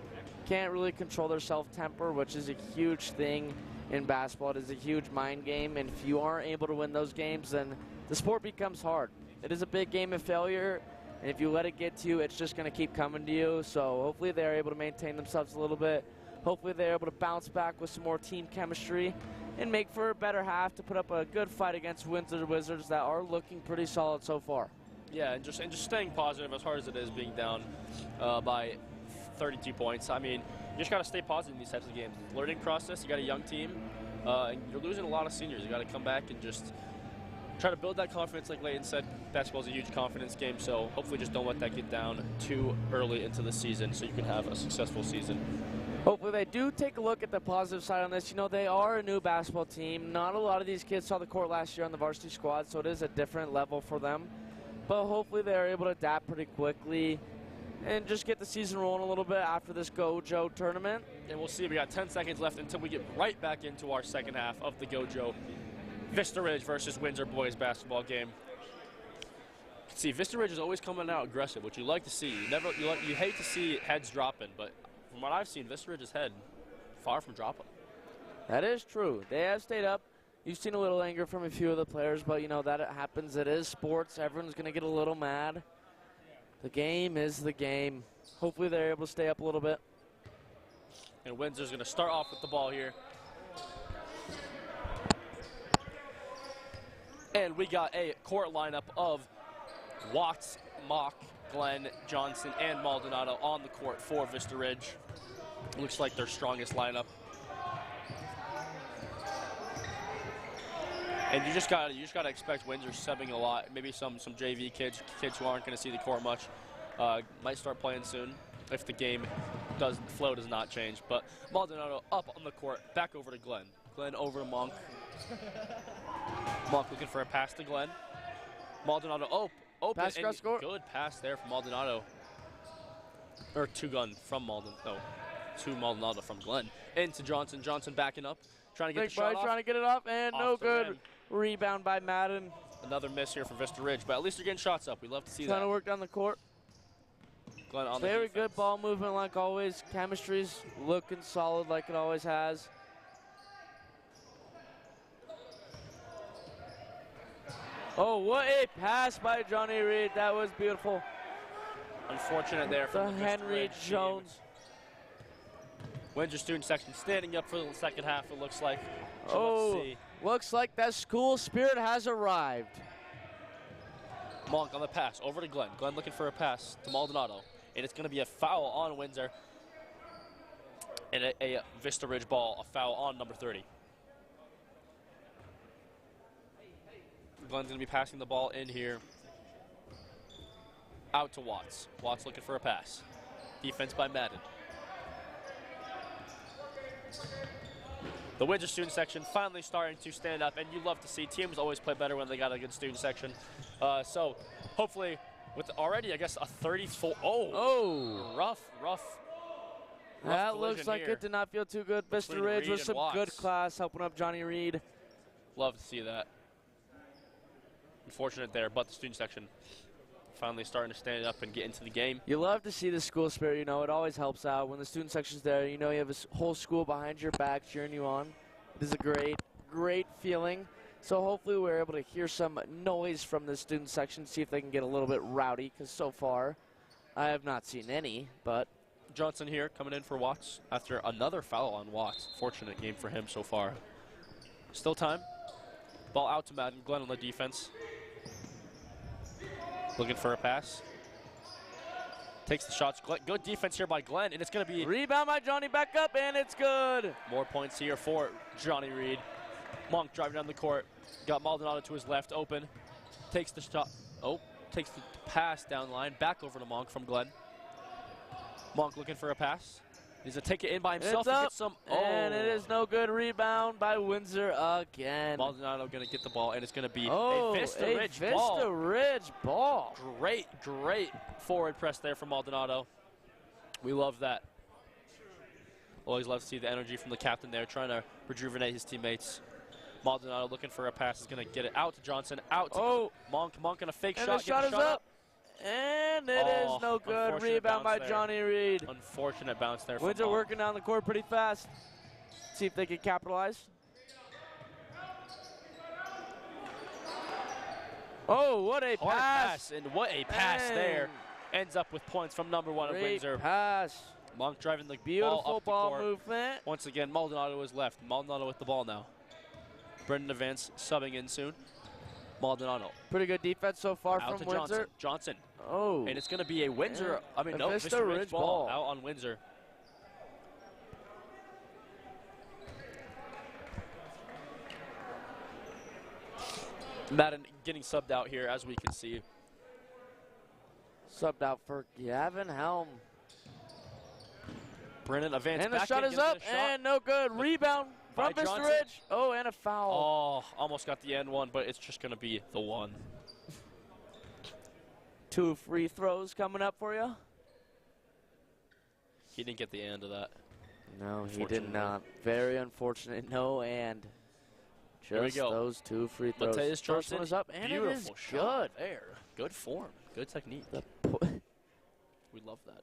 can't really control their self-temper, which is a huge thing in basketball. It is a huge mind game, and if you aren't able to win those games, then the sport becomes hard. It is a big game of failure, and if you let it get to you, it's just going to keep coming to you. So hopefully they're able to maintain themselves a little bit. Hopefully they're able to bounce back with some more team chemistry and make for a better half to put up a good fight against Windsor Wizards that are looking pretty solid so far. Yeah, and just staying positive as hard as it is, being down by 32 points. I mean, you just got to stay positive in these types of games. Learning process, you got a young team, and you're losing a lot of seniors. You got to come back and just try to build that confidence. Like Leighton said, basketball is a huge confidence game, so hopefully just don't let that get down too early into the season so you can have a successful season. Hopefully they do take a look at the positive side on this. You know, they are a new basketball team. Not a lot of these kids saw the court last year on the varsity squad, so it is a different level for them. But hopefully they are able to adapt pretty quickly and just get the season rolling a little bit after this GoJo tournament. And we'll see. We got 10 seconds left until we get right back into our second half of the GoJo Vista Ridge versus Windsor boys basketball game. See, Vista Ridge is always coming out aggressive, which you like to see. You hate to see heads dropping, but from what I've seen, Vista Ridge's head far from dropping. That is true. They have stayed up. You've seen a little anger from a few of the players, but you know that it happens. It is sports. Everyone's going to get a little mad. The game is the game. Hopefully they're able to stay up a little bit. And Windsor's going to start off with the ball here. And we got a court lineup of Watts, Mock, Glenn, Johnson, and Maldonado on the court for Vista Ridge. Looks like their strongest lineup. And you just gotta expect Windsor subbing a lot. Maybe some JV kids who aren't going to see the court much, might start playing soon if the game flow does not change. But Maldonado up on the court, back over to Glenn. Glenn over to Monk. Monk looking for a pass to Glenn. Maldonado open, pass and score. Good pass there from Maldonado. Or to Glenn from Maldonado. No, to Maldonado from Glenn. Into Johnson. Johnson backing up, trying to get the shot off. Trying to get it up, and Off no the good. rim. Rebound by Madden. Another miss here for Vista Ridge, but at least they're getting shots up. We love to see Trying that. to work down the court. Glenn on the Very defense. good ball movement like always. Chemistry's looking solid like it always has. Oh, what a pass by Johnny Reed. That was beautiful. Unfortunate there from the Vista Henry Ridge team. Jones. Windsor student section standing up for the second half, it looks like. Oh, looks like that school spirit has arrived. Monk on the pass, over to Glenn. Glenn looking for a pass to Maldonado. And it's going to be a foul on Windsor. And a Vista Ridge ball, a foul on number 30. Glenn's going to be passing the ball in here. Out to Watts. Watts looking for a pass. Defense by Madden. The Windsor student section finally starting to stand up, and you love to see teams always play better when they got a good student section. So hopefully, with already, I guess, a 34. Oh, rough. That looks like it did not feel too good. Vista Ridge with some good class helping up Johnny Reed. Love to see that. Unfortunate there, but the student section finally starting to stand up and get into the game. You love to see the school spirit, you know, it always helps out. When the student section's there, you know you have a whole school behind your back cheering you on. It is a great feeling. So hopefully we're able to hear some noise from the student section, see if they can get a little bit rowdy, because so far I have not seen any, but. Johnson here coming in for Watts after another foul on Watts. Fortunate game for him so far. Still time. Ball out to Madden. Glenn on the defense. Looking for a pass. Takes the shots. Good defense here by Glenn, and it's going to be... Rebound by Johnny, back up, and it's good. More points here for Johnny Reed. Monk driving down the court. Got Maldonado to his left, open. Takes the shot. Oh, takes the pass down line. Back over to Monk from Glenn. Monk looking for a pass. He's going to take it in by himself and get some. Oh. And it is no good. Rebound by Windsor again. Maldonado going to get the ball, and it's going to be a Vista Ridge ball. Vista Ridge ball. Great forward press there from Maldonado. We love that. Always love to see the energy from the captain there, trying to rejuvenate his teammates. Maldonado looking for a pass. Is going to get it out to Johnson. Out to Monk. Monk in a fake shot. The shot is up. And it is no good. Rebound by Johnny Reed. Unfortunate bounce there. Windsor working down the court pretty fast. See if they can capitalize. Oh, what a pass. And what a pass there. Ends up with points from number one of Windsor. Pass. Monk driving the beautiful ball up the court. Movement. Once again, Maldonado is left. Maldonado with the ball now. Brendan Advance subbing in soon. Maldonado. Pretty good defense so far out from to Windsor. Johnson. Oh. And it's going to be a Windsor. Vista Ridge ball out on Windsor. Madden getting subbed out here, as we can see. Subbed out for Gavin Helm. Brennan Advance. And the shot is up, and no good. Rebound from Vista Ridge. Oh, and a foul. Oh, almost got the end one, but it's just going to be the one. 2 free throws coming up for you. He didn't get the end of that. No, he did not. Very unfortunate. No and. Just those 2 free throws. Mateus First one is up, and it is good. There. Good form. Good technique. We love that.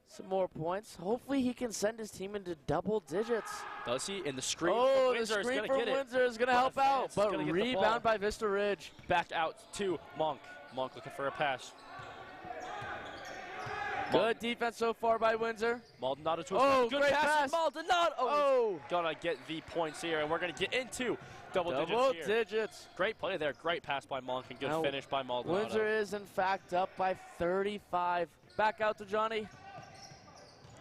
Some more points. Hopefully he can send his team into double digits. Does he? In the screen from Windsor, the screen from Windsor is going to help out, but rebound by Vista Ridge. Back out to Monk. Monk looking for a pass. Good defense so far by Windsor. Maldonado to his good pass. Maldonado. Oh, gonna get the points here, and we're gonna get into double digits. Great play there. Great pass by Monk and good finish by Maldonado. Windsor is in fact up by 35. Back out to Johnny.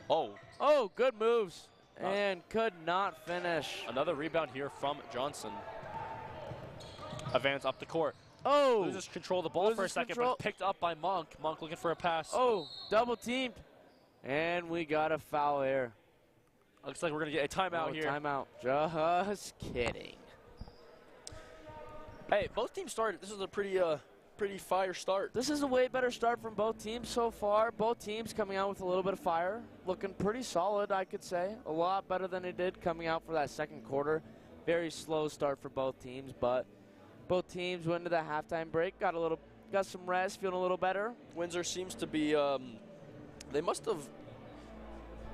Oh, good moves. And could not finish. Another rebound here from Johnson. Advance up the court. Oh. Loses control of the ball for a second, but picked up by Monk. Monk looking for a pass. Oh, double teamed. And we got a foul here. Looks like we're going to get a timeout here. Timeout. Just kidding. Hey, both teams started. This is a pretty fire start. This is a way better start from both teams so far. Both teams coming out with a little bit of fire. Looking pretty solid, I could say. A lot better than it did coming out for that second quarter. Very slow start for both teams, but both teams went into the halftime break. Got some rest, feeling a little better. Windsor seems to be, they must have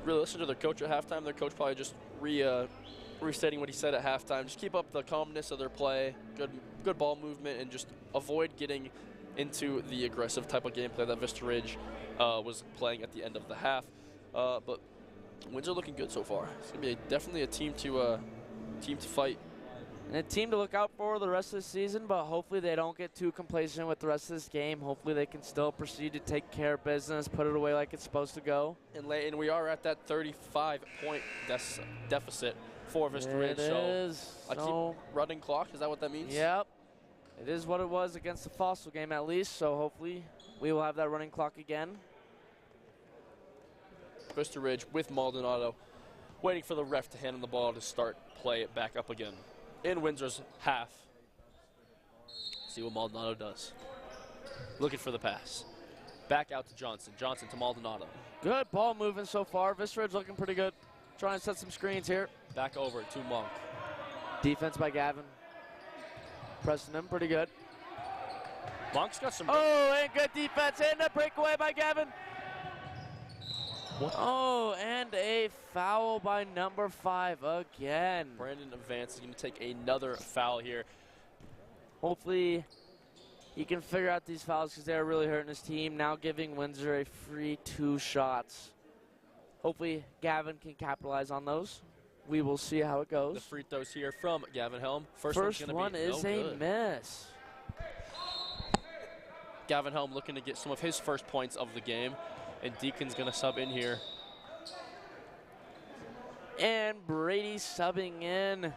really listened to their coach at halftime. Their coach probably just restating what he said at halftime. Just keep up the calmness of their play, good ball movement, and just avoid getting into the aggressive type of gameplay that Vista Ridge was playing at the end of the half. But Windsor looking good so far. It's gonna be definitely a team to fight. And a team to look out for the rest of the season, but hopefully they don't get too complacent with the rest of this game. Hopefully they can still proceed to take care of business, put it away like it's supposed to go. And we are at that 35-point deficit for Vista Ridge. So keep running clock. Is that what that means? Yep. It is what it was against the Fossil game at least, so hopefully we will have that running clock again. Vista Ridge with Maldonado Waiting for the ref to hand him the ball to start play it back up again. In Windsor's half. See what Maldonado does. Looking for the pass. Back out to Johnson. Johnson to Maldonado. Good ball moving so far. Vista Ridge looking pretty good. Trying to set some screens here. Back over to Monk. Defense by Gavin. Pressing him pretty good. Monk's got some... Oh, and good defense. And a breakaway by Gavin. What? Oh, and a foul by number 5 again. Brandon Vance is going to take another foul here. Hopefully he can figure out these fouls because they're really hurting his team. Now giving Windsor a free 2 shots. Hopefully Gavin can capitalize on those. We will see how it goes. The free throws here from Gavin Helm. First one is a miss. Gavin Helm looking to get some of his first points of the game. And Deacon's going to sub in here. And Brady subbing in.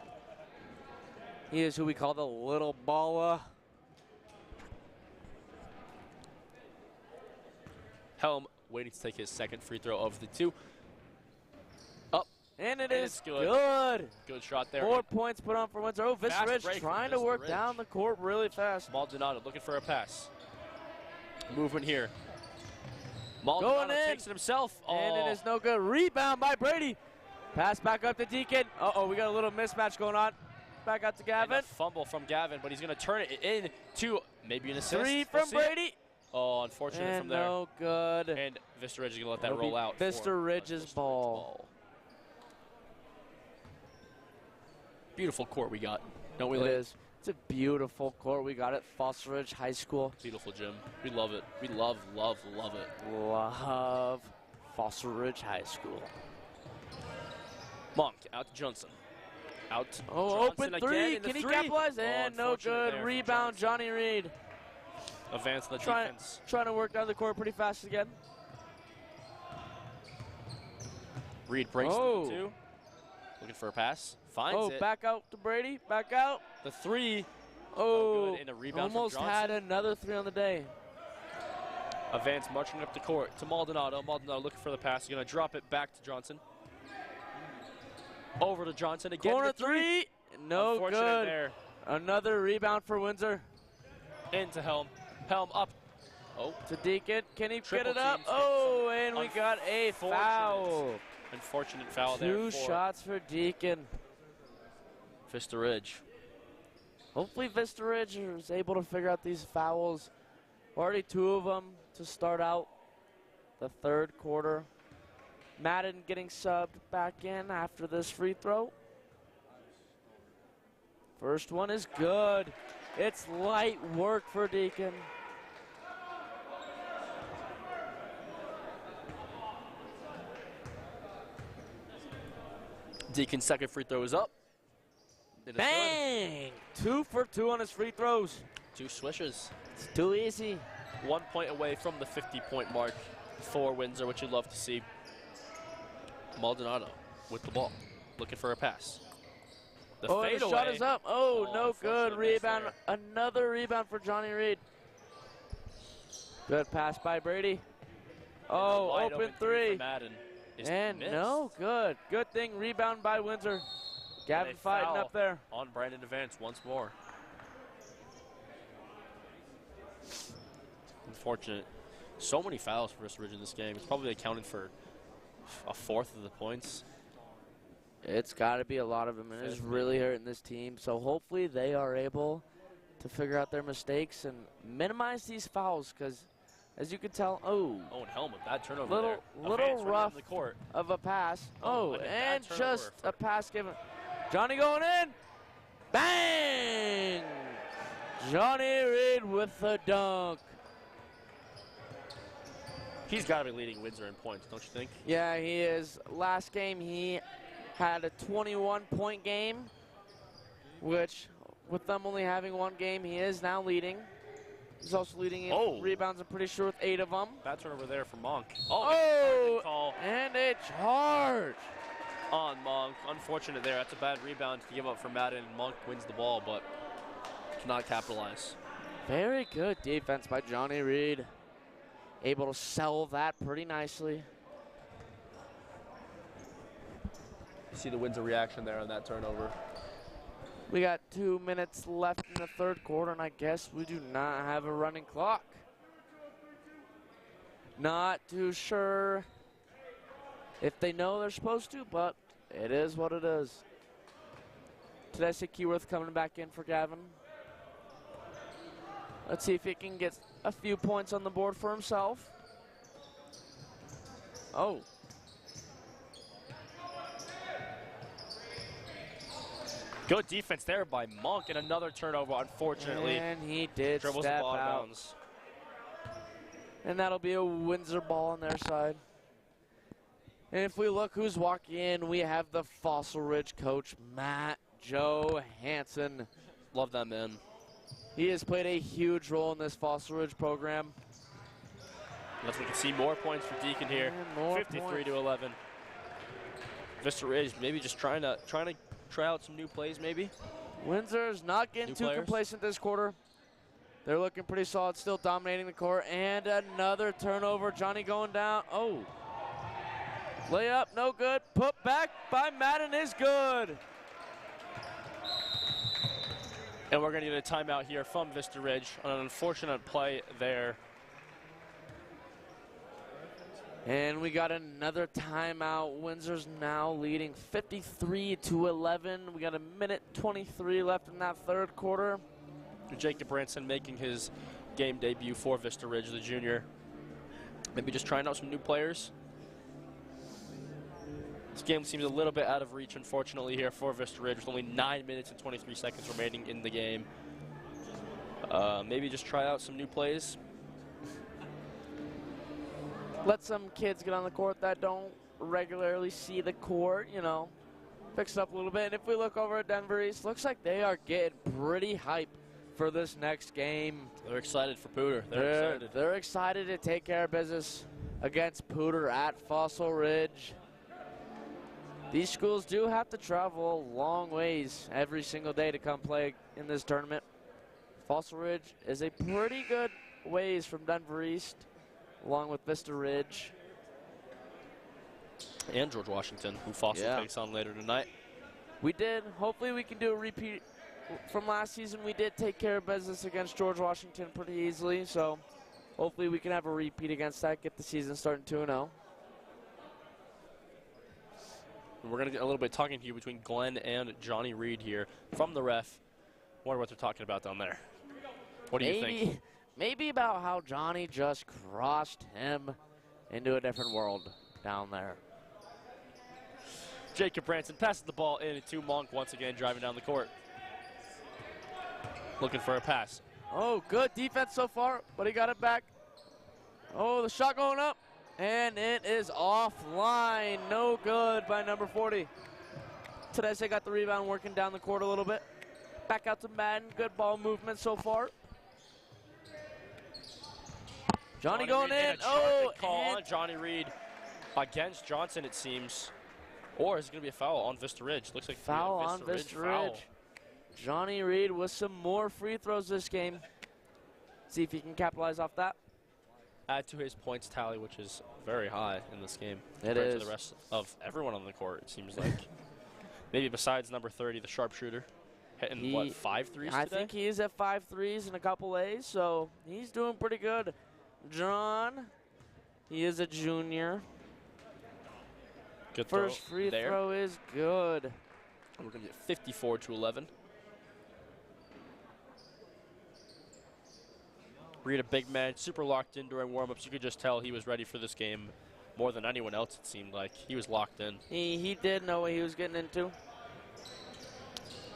He is who we call the little baller. Helm waiting to take his second free throw of the 2. Up. And it And is it's good. good. Good shot there. 4 points put on for Windsor. Oh, Vista Fast Ridge break from trying to Vista work Ridge. down the court really fast. Maldonado looking for a pass. Movement here. Maldonado takes it himself. And it is no good. Rebound by Brady. Pass back up to Deacon. Uh-oh, we got a little mismatch going on. Back out to Gavin. And a fumble from Gavin, but he's going to turn it into maybe an assist. 3 from Brady. Oh, unfortunate And from there. no good. And Vista Ridge is going to let that roll out. Vista Ridge's ball. Beautiful court we got. Don't we? It is. It's a beautiful court we got at Foster Ridge High School. Beautiful gym. We love it. We love, love, love it. Love Foster Ridge High School. Monk out to Johnson. Out to Oh, Johnson open 3. again. Can he capitalize? And no good. Rebound, Johnny Reed. Advance the defense. Trying to work down the court pretty fast again. Reed breaks the 2. Looking for a pass. Finds it. Back out to Brady. Back out. The 3. Oh, no good. And a rebound almost from had another 3 on the day. Advance marching up the court to Maldonado. Maldonado looking for the pass. He's going to drop it back to Johnson. Over to Johnson again. Corner 3. No good. There. Another rebound for Windsor. Into Helm. Helm up. Oh. To Deacon. Can he Triple get it up? teams. Oh, and we got a foul. Unfortunate foul there. 2 shots for Deacon. Vista Ridge. Hopefully Vista Ridge is able to figure out these fouls. Already 2 of them to start out the 3rd quarter. Madden getting subbed back in after this free throw. First one is good. It's light work for Deacon. Deacon's second free throw is up. Bang! 2 for 2 on his free throws. 2 swishes. It's too easy. 1 point away from the 50-point mark for Windsor, which you'd love to see. Maldonado with the ball, looking for a pass. The fadeaway. The shot is up. Oh, no good. Rebound. Another rebound for Johnny Reed. Good pass by Brady. Oh, open 3. And missed. No good. Good thing. Rebound by Windsor. Gavin fighting up there. On Brandon Vance once more. Unfortunate. So many fouls for Vista Ridge in this game. It's probably accounted for a 4th of the points. It's got to be a lot of them, and it's really hurting this team. So hopefully they are able to figure out their mistakes and minimize these fouls, because as you can tell, and Helm with that turnover little rough of a pass. And just a pass given. Johnny going in. Bang! Johnny Reed with the dunk. He's got to be leading Windsor in points, don't you think? Yeah, he is. Last game, he had a 21-point game, which, with them only having 1 game, he is now leading. He's also leading in rebounds, I'm pretty sure, with 8 of them. Bad turnover there for Monk. And a charge on Monk. Unfortunate there. That's a bad rebound to give up for Madden. Monk wins the ball, but cannot capitalize. Very good defense by Johnny Reed. Able to sell that pretty nicely. See the Windsor reaction there on that turnover. We got 2 minutes left in the third quarter, and I guess we do not have a running clock. Not too sure if they know they're supposed to, but it is what it is. Did I say Keyworth coming back in for Gavin? Let's see if he can get a few points on the board for himself. Oh. Good defense there by Monk, and another turnover, unfortunately. And he did dribbles step the ball out of out. bounds. And that'll be a Windsor ball on their side. And if we look who's walking in, we have the Fossil Ridge coach, Matt Johansson. Love that man. He has played a huge role in this Fossil Ridge program. Let's we can see more points for Deacon here. 53 to 11. Vista Ridge maybe just trying to try out some new plays maybe. Windsor's not getting too complacent this quarter. They're looking pretty solid, still dominating the court. And another turnover. Johnny going down. Oh. Layup, no good. Put back by Madden is good. And we're going to get a timeout here from Vista Ridge on an unfortunate play there. And we got another timeout. Windsor's now leading 53 to 11. We got a minute 23 left in that third quarter. Jacob Branson making his game debut for Vista Ridge, the junior. Maybe just trying out some new players. This game seems a little bit out of reach, unfortunately, here for Vista Ridge with only 9 minutes and 23 seconds remaining in the game. Maybe just try out some new plays. Let some kids get on the court that don't regularly see the court, you know. Fix it up a little bit. And if we look over at Denver East, looks like they are getting pretty hype for this next game. They're excited for Pooter. They're excited to take care of business against Pooter at Fossil Ridge. These schools do have to travel a long ways every single day to come play in this tournament. Fossil Ridge is a pretty good ways from Denver East, along with Vista Ridge. And George Washington, who Fossil takes on later tonight. We did. Hopefully we can do a repeat from last season. We did take care of business against George Washington pretty easily, so hopefully we can have a repeat against that, get the season starting 2-0. We're going to get a little bit talking to you between Glenn and Johnny Reed here from the ref. Wonder what they're talking about down there. What do you think? Maybe about how Johnny just crossed him into a different world down there. Jacob Branson passes the ball in to Monk once again, driving down the court. Looking for a pass. Oh, good defense so far, but he got it back. Oh, the shot going up, and it is offline. No good by number 40. Tedeschi got the rebound, working down the court a little bit. Back out to Madden. Good ball movement so far. Johnny going in. Oh, call on Johnny Reed against Johnson, it seems. Or is it going to be a foul on Vista Ridge? Looks like foul on Vista Ridge. Johnny Reed with some more free throws this game. See if he can capitalize off that. Add to his points tally, which is very high in this game. It is. To the rest of everyone on the court, it seems like. Maybe besides number 30, the sharpshooter. Hitting, what, 5 threes today? I think he is at 5 threes and a couple A's, so he's doing pretty good. John, he is a junior. Good First free throw is good. And we're going to get 54 to 11. Reed, a big man, super locked in during warm-ups. You could just tell he was ready for this game more than anyone else, it seemed like. He was locked in. He did know what he was getting into.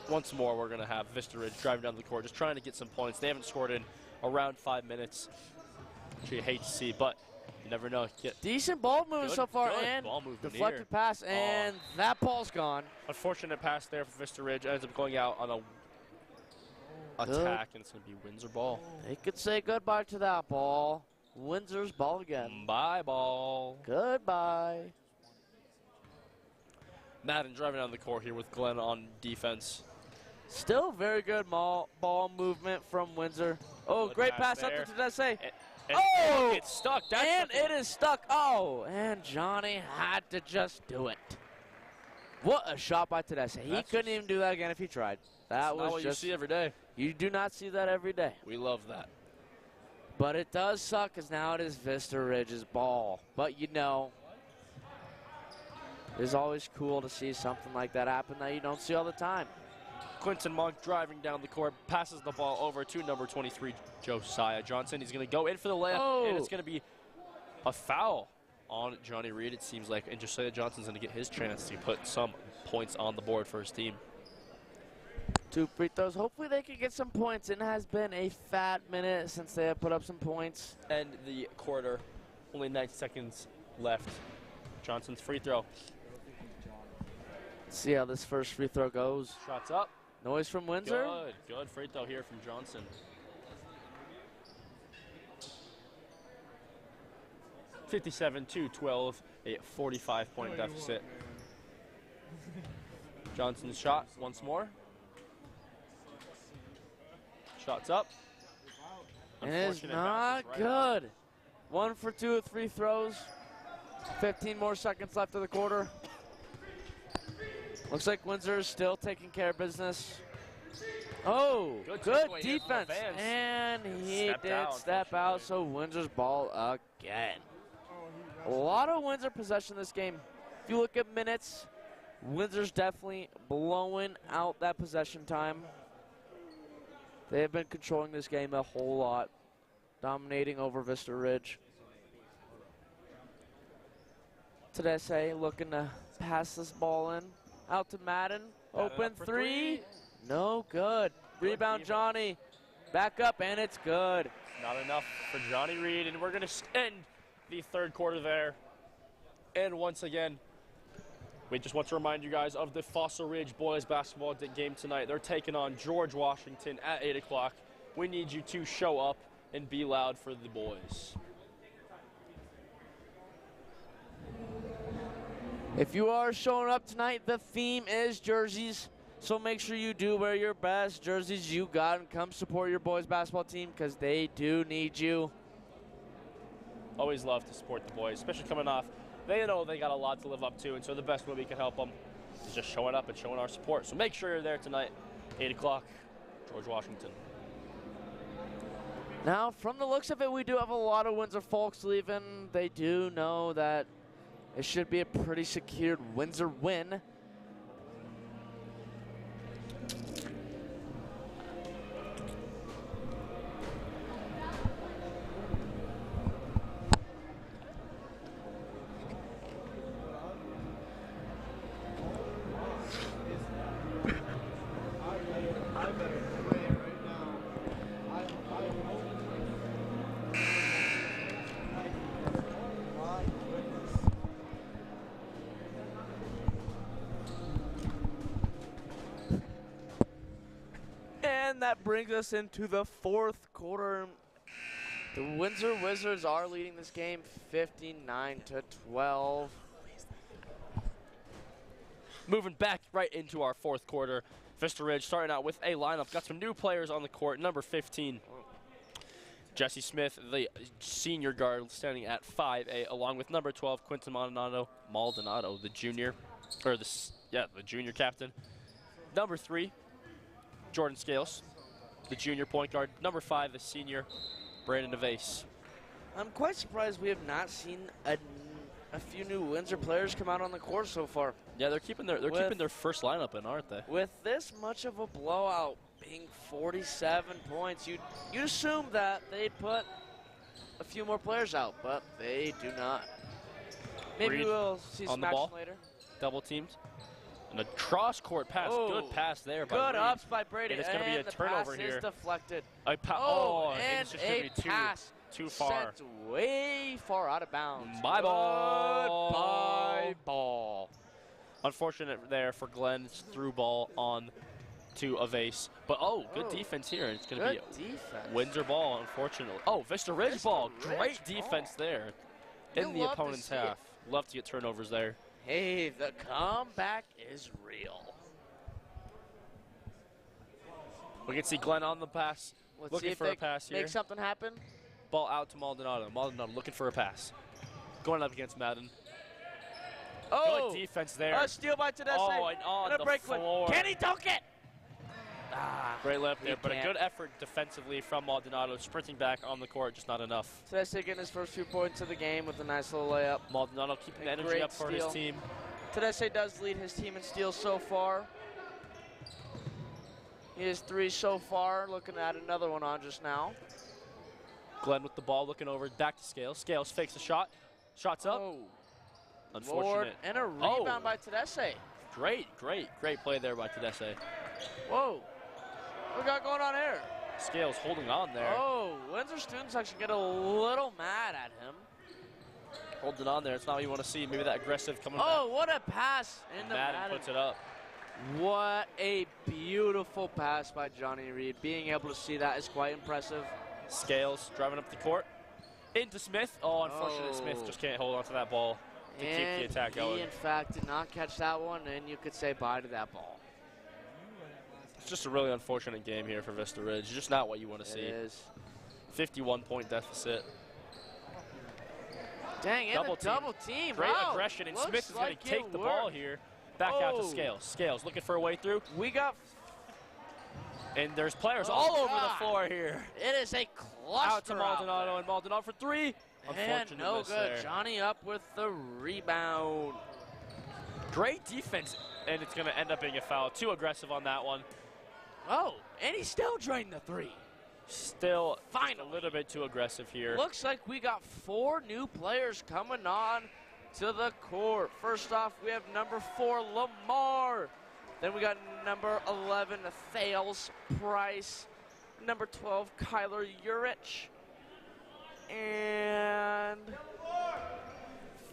Once more, we're going to have Vista Ridge driving down the court, just trying to get some points. They haven't scored in around 5 minutes, which you hate to see, but you never know. Decent ball movement so far, and ball movement deflected here. pass, and that ball's gone. Unfortunate pass there for Vista Ridge. Ends up going out on a attack, and it's going to be Windsor ball. They could say goodbye to that ball. Windsor's ball again. Bye, ball. Goodbye. Madden driving down the court here with Glenn on defense. Still very good ball movement from Windsor. Oh, good great pass up to Tedeschi. Oh! It's stuck. And it is stuck. Oh, and Johnny had to just do it. What a shot by Tedeschi. He couldn't even do that again if he tried. That was not what just, you see every day. You do not see that every day. We love that. But it does suck because now it is Vista Ridge's ball. But you know, it's always cool to see something like that happen that you don't see all the time. Quinton Monk driving down the court, passes the ball over to number 23, Josiah Johnson. He's going to go in for the layup, and it's going to be a foul on Johnny Reed, it seems like. And Josiah Johnson's going to get his chance to put some points on the board for his team. 2 free throws. Hopefully they can get some points. It has been a fat minute since they have put up some points. And the quarter, only 90 seconds left. Johnson's free throw. Let's see how this first free throw goes. Shots up. Noise from Windsor. Good free throw here from Johnson. 57-12, a 45-point deficit. Johnson's shot once more. Shots up. And it is not good. 1 for 2 with free throws. 15 more seconds left of the quarter. Looks like Windsor is still taking care of business. Oh, good defense. And he did step out, so Windsor's ball again. A lot of Windsor possession this game. If you look at minutes, Windsor's definitely blowing out that possession time. They have been controlling this game a whole lot, dominating over Vista Ridge. Tedeschi looking to pass this ball in. Out to Madden. Open three. No good. Rebound Johnny. Back up, and it's good. Not enough for Johnny Reed, and we're going to end the third quarter there. And once again, we just want to remind you guys of the Fossil Ridge boys basketball game tonight. They're taking on George Washington at 8 o'clock. We need you to show up and be loud for the boys. If you are showing up tonight, the theme is jerseys. So make sure you do wear your best jerseys you got and come support your boys basketball team because they do need you. Always love to support the boys, especially coming off. They know they got a lot to live up to, and so the best way we can help them is just showing up and showing our support. So make sure you're there tonight, 8 o'clock, George Washington. Now, from the looks of it, we do have a lot of Windsor folks leaving. They do know that it should be a pretty secured Windsor win. That brings us into the fourth quarter. The Windsor Wizards are leading this game 59-12. Moving back right into our fourth quarter. Vista Ridge starting out with a lineup. Got some new players on the court. Number 15, Jesse Smith, the senior guard, standing at 5'8", along with number 12, Quinton Maldonado, the junior, or the junior captain. Number 3, Jordan Scales, the junior point guard. Number 5, the senior, Brandon DeVace. I'm quite surprised we have not seen a few new Windsor players come out on the court so far. Yeah, they're keeping their first lineup in, aren't they? With this much of a blowout being 47 points, you'd assume that they'd put a few more players out, but they do not. Maybe Reed we'll see some action later. Double teamed. And a cross-court pass. Oh, good pass there by Good Reed. ups by Brady. And it's going to be a turnover here. The pass is deflected. And it's just going to be too far. Sent way far out of bounds. Bye ball. Unfortunate there for Glenn's through ball on to a vase. But, good defense here. It's going to be a Windsor ball, unfortunately. Oh, Vista Ridge ball. Great defense there in the opponent's half. Love to get turnovers there. Hey, the comeback is real. We can see Glenn on the pass. Looking for a pass here. Make something happen. Ball out to Maldonado. Maldonado looking for a pass. Going up against Madden. Oh, good defense there. A steal by Tedeschi. Oh, and on the floor. Can he dunk it? Ah, great left there, but can't. a good effort defensively from Maldonado. Sprinting back on the court, just not enough. Tedeschi getting his first 2 points of the game with a nice little layup. Maldonado keeping the energy up for his team. Tedeschi does lead his team in steals so far. He has 3 so far, looking at another one on just now. Glenn with the ball, looking over, back to Scales. Scales fakes a shot. Shot's up. Oh, Unfortunate. Lord, and a rebound by Tedeschi. Great play there by Tedeschi. Whoa, what we got going on here? Scales holding on there. Oh, Windsor students actually get a little mad at him. Holding on there, it's not what you want to see. Maybe that aggressive coming back. Oh, what a pass into Madden puts it up. What a beautiful pass by Johnny Reed. Being able to see that is quite impressive. Scales driving up the court. Into Smith. Oh, unfortunate. Smith just can't hold on to that ball to keep the attack going. He, in fact, did not catch that one, and you could say bye to that ball. It's just a really unfortunate game here for Vista Ridge. Just not what you want to see. It is. 51-point deficit. Dang, and double team. Great wow. aggression, and Looks Smith is like going to take the ball here. Back out to Scales. Scales looking for a way through. We got... And there's players all over the floor here. It is a cluster. Out to Maldonado, and Maldonado for 3. And no good. There. Johnny up with the rebound. Great defense, and it's going to end up being a foul. Too aggressive on that one. Oh, and he still drained the 3. Still Finally. a little bit too aggressive here. Looks like we got 4 new players coming on to the court. First off, we have number 4, Lamar. Then we got number 11, Thales Price. Number 12, Kyler Urich. And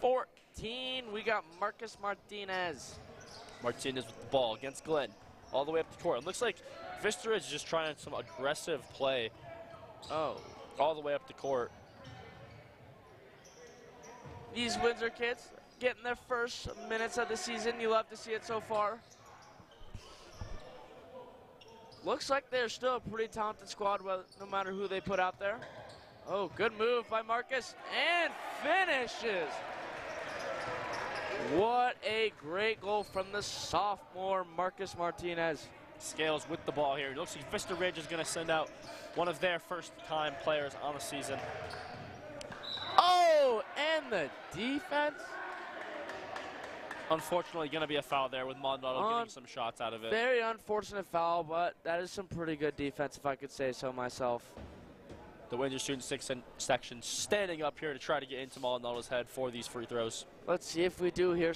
14, we got Marcus Martinez. Martinez with the ball against Glenn. All the way up the court. It looks like Vista is just trying some aggressive play. Oh. All the way up the court. These Windsor kids getting their first minutes of the season. You love to see it so far. Looks like they're still a pretty talented squad, no matter who they put out there. Oh, good move by Marcus, and finishes. What a great goal from the sophomore, Marcus Martinez. Scales with the ball here. It looks like Vista Ridge is going to send out one of their first-time players on the season. Oh, and the defense. Unfortunately, going to be a foul there with Maldonado getting some shots out of it. Very unfortunate foul, but that is some pretty good defense, if I could say so myself. The Windsor student section standing up here to try to get into Maldonado's head for these free throws. Let's see if we do hear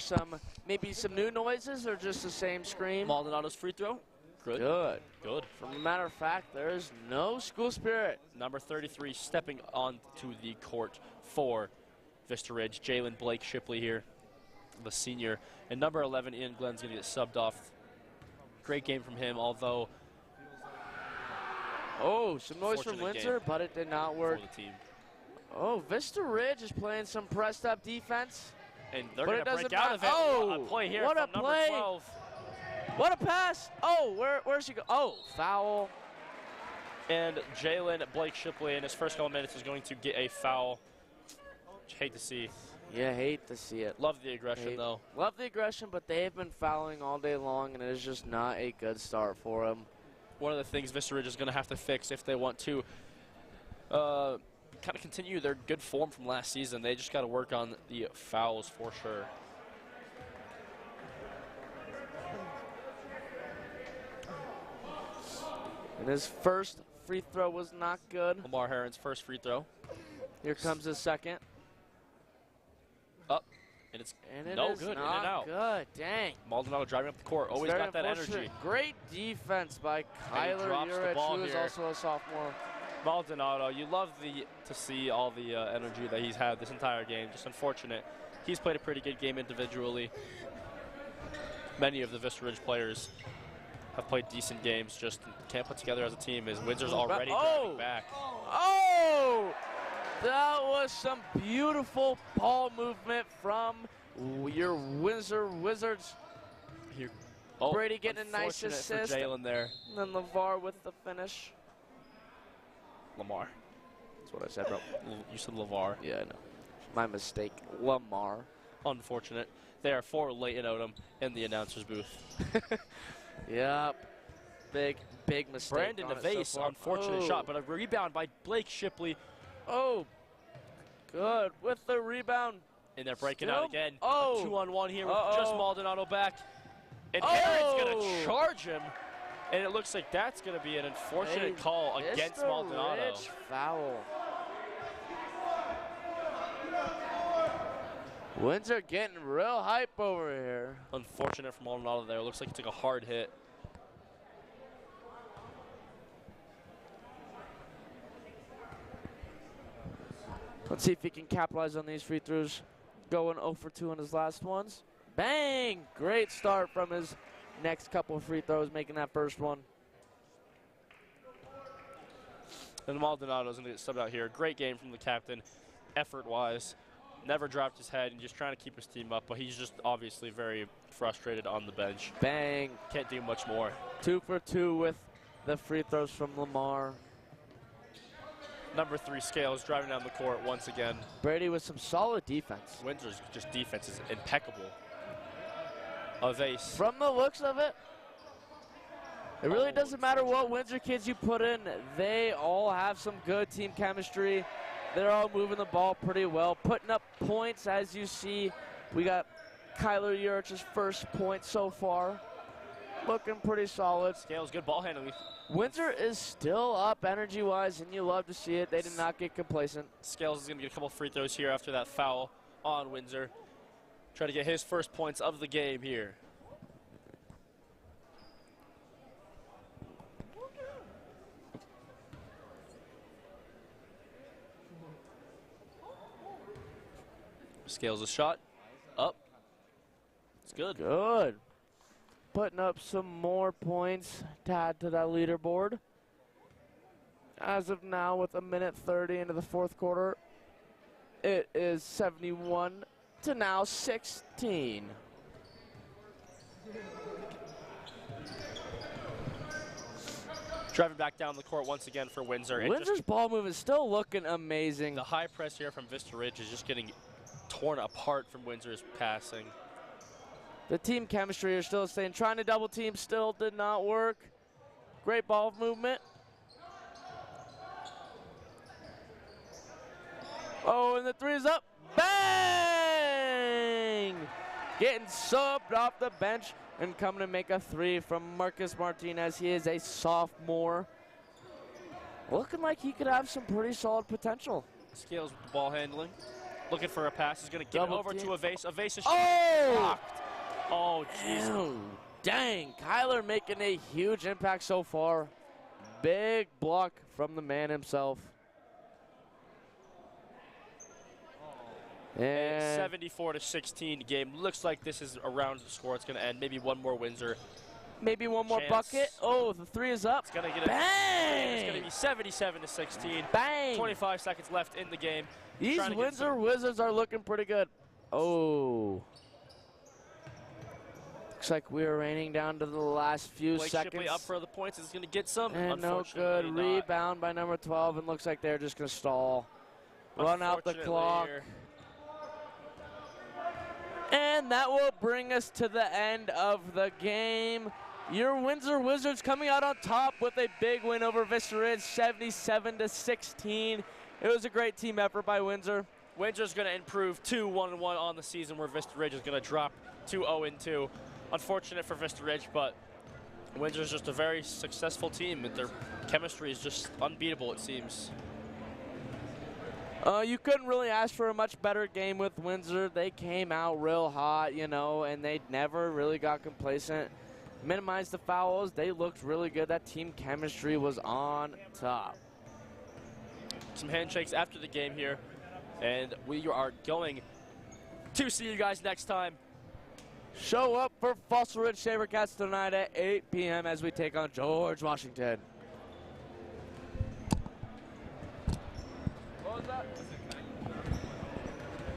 maybe some new noises or just the same scream. Maldonado's free throw. Good. Good. From a matter of fact, there is no school spirit. Number 33 stepping onto the court for Vista Ridge. Jalen Blake Shipley here, the senior. And number 11, Ian Glenn's going to get subbed off. Great game from him, although... Oh, some noise from Windsor, but it did not work. For the team. Oh, Vista Ridge is playing some pressed-up defense. And they're going to break out of it. Oh, a play here what from a number play. 12. What a pass. Oh, where's he go? Oh, foul. And Jalen Blake Shipley in his first couple minutes is going to get a foul. Hate to see. Yeah, hate to see it. Love the aggression, though. Love the aggression, but they have been fouling all day long, and it is just not a good start for them. One of the things Vista Ridge is going to have to fix if they want to kind of continue their good form from last season. They just got to work on the fouls for sure. And his first free throw was not good. Lamar Herron's first free throw. Here comes his second. Up. And it's no good. In and out. Good. Dang. Maldonado driving up the court. Always got that energy. Great defense by Kyler Urich, who is also a sophomore. Maldonado, you love to see all the energy that he's had this entire game. Just unfortunate. He's played a pretty good game individually. Many of the Vista Ridge players have played decent games, just can't put together as a team, as Windsor's already driving back. Oh! That was some beautiful ball movement from your Windsor Wizards. Here. Oh, Brady getting a nice assist. For Jalen there. And then LeVar with the finish. Lamar. That's what I said, bro. You said LeVar. Yeah, I know. My mistake. Lamar. Unfortunate. They are for Leighton Odom in the announcer's booth. Yep. Big mistake. Brandon Nevase, so unfortunate shot, but a rebound by Blake Shipley. Oh, good with the rebound. And they're breaking out again. Oh. A 2-on-1 here with just Maldonado back. And Aaron's going to charge him. And it looks like that's going to be an unfortunate call against Maldonado. Rich foul. Windsor getting real hype over here. Unfortunate for Maldonado there. Looks like he took a hard hit. Let's see if he can capitalize on these free throws. Going 0 for 2 on his last ones. Bang! Great start from his next couple of free throws, making that first one. And Maldonado's going to get subbed out here. Great game from the captain, effort-wise. Never dropped his head and just trying to keep his team up, but he's just obviously very frustrated on the bench. Bang. Can't do much more. 2 for 2 with the free throws from Lamar. Number 3 Scales driving down the court once again. Brady with some solid defense. Windsor's just defense is impeccable. Of Ace. From the looks of it, it really doesn't matter what Windsor kids you put in. They all have some good team chemistry. They're all moving the ball pretty well, putting up points. As you see, we got Kyler Urich's first point so far. Looking pretty solid. Scales, good ball handling. Windsor is still up energy-wise, and you love to see it. They did not get complacent. Scales is going to get a couple free throws here after that foul on Windsor. Try to get his first points of the game here. Scales a shot. Up. It's good. Good. Putting up some more points to add to that leaderboard. As of now, with 1:30 into the fourth quarter, it is 71 to now 16. Driving back down the court once again for Windsor. Windsor's ball move is still looking amazing. The high press here from Vista Ridge is just getting torn apart from Windsor's passing. The team chemistry are still staying. Trying to double team still did not work. Great ball movement. Oh, and the three is up. Bang! Getting subbed off the bench and coming to make a three from Marcus Martinez. He is a sophomore. Looking like he could have some pretty solid potential. Scales with the ball handling. Looking for a pass. He's going to give it over to Avase. Avase is blocked. Oh, jeez. Dang. Kyler making a huge impact so far. Big block from the man himself. And 74 to 16 game. Looks like this is around the score. It's going to end. Maybe one more Windsor. Maybe one more bucket. Oh, the three is up. It's going to get Bang! It's going to be 77 to 16. Bang! 25 seconds left in the game. These Windsor Wizards are looking pretty good. Oh. Looks like we're raining down to the last few Blake seconds. Shipley up for the points. Is going to get some. And no good. Rebound by number 12. And looks like they're just going to stall. Run out the clock. And that will bring us to the end of the game. Your Windsor Wizards coming out on top with a big win over Vista Ridge, 77 to 16. It was a great team effort by Windsor. Windsor's going to improve to 1-1 on the season, where Vista Ridge is going to drop to 0-2. Unfortunate for Vista Ridge, but Windsor's just a very successful team, and their chemistry is just unbeatable, it seems. You couldn't really ask for a much better game with Windsor. They came out real hot, you know, and they never really got complacent. Minimized the fouls. They looked really good. That team chemistry was on top. Some handshakes after the game here, and we are going to see you guys next time. Show up for Fossil Ridge SaberCats tonight at 8 p.m. as we take on George Washington.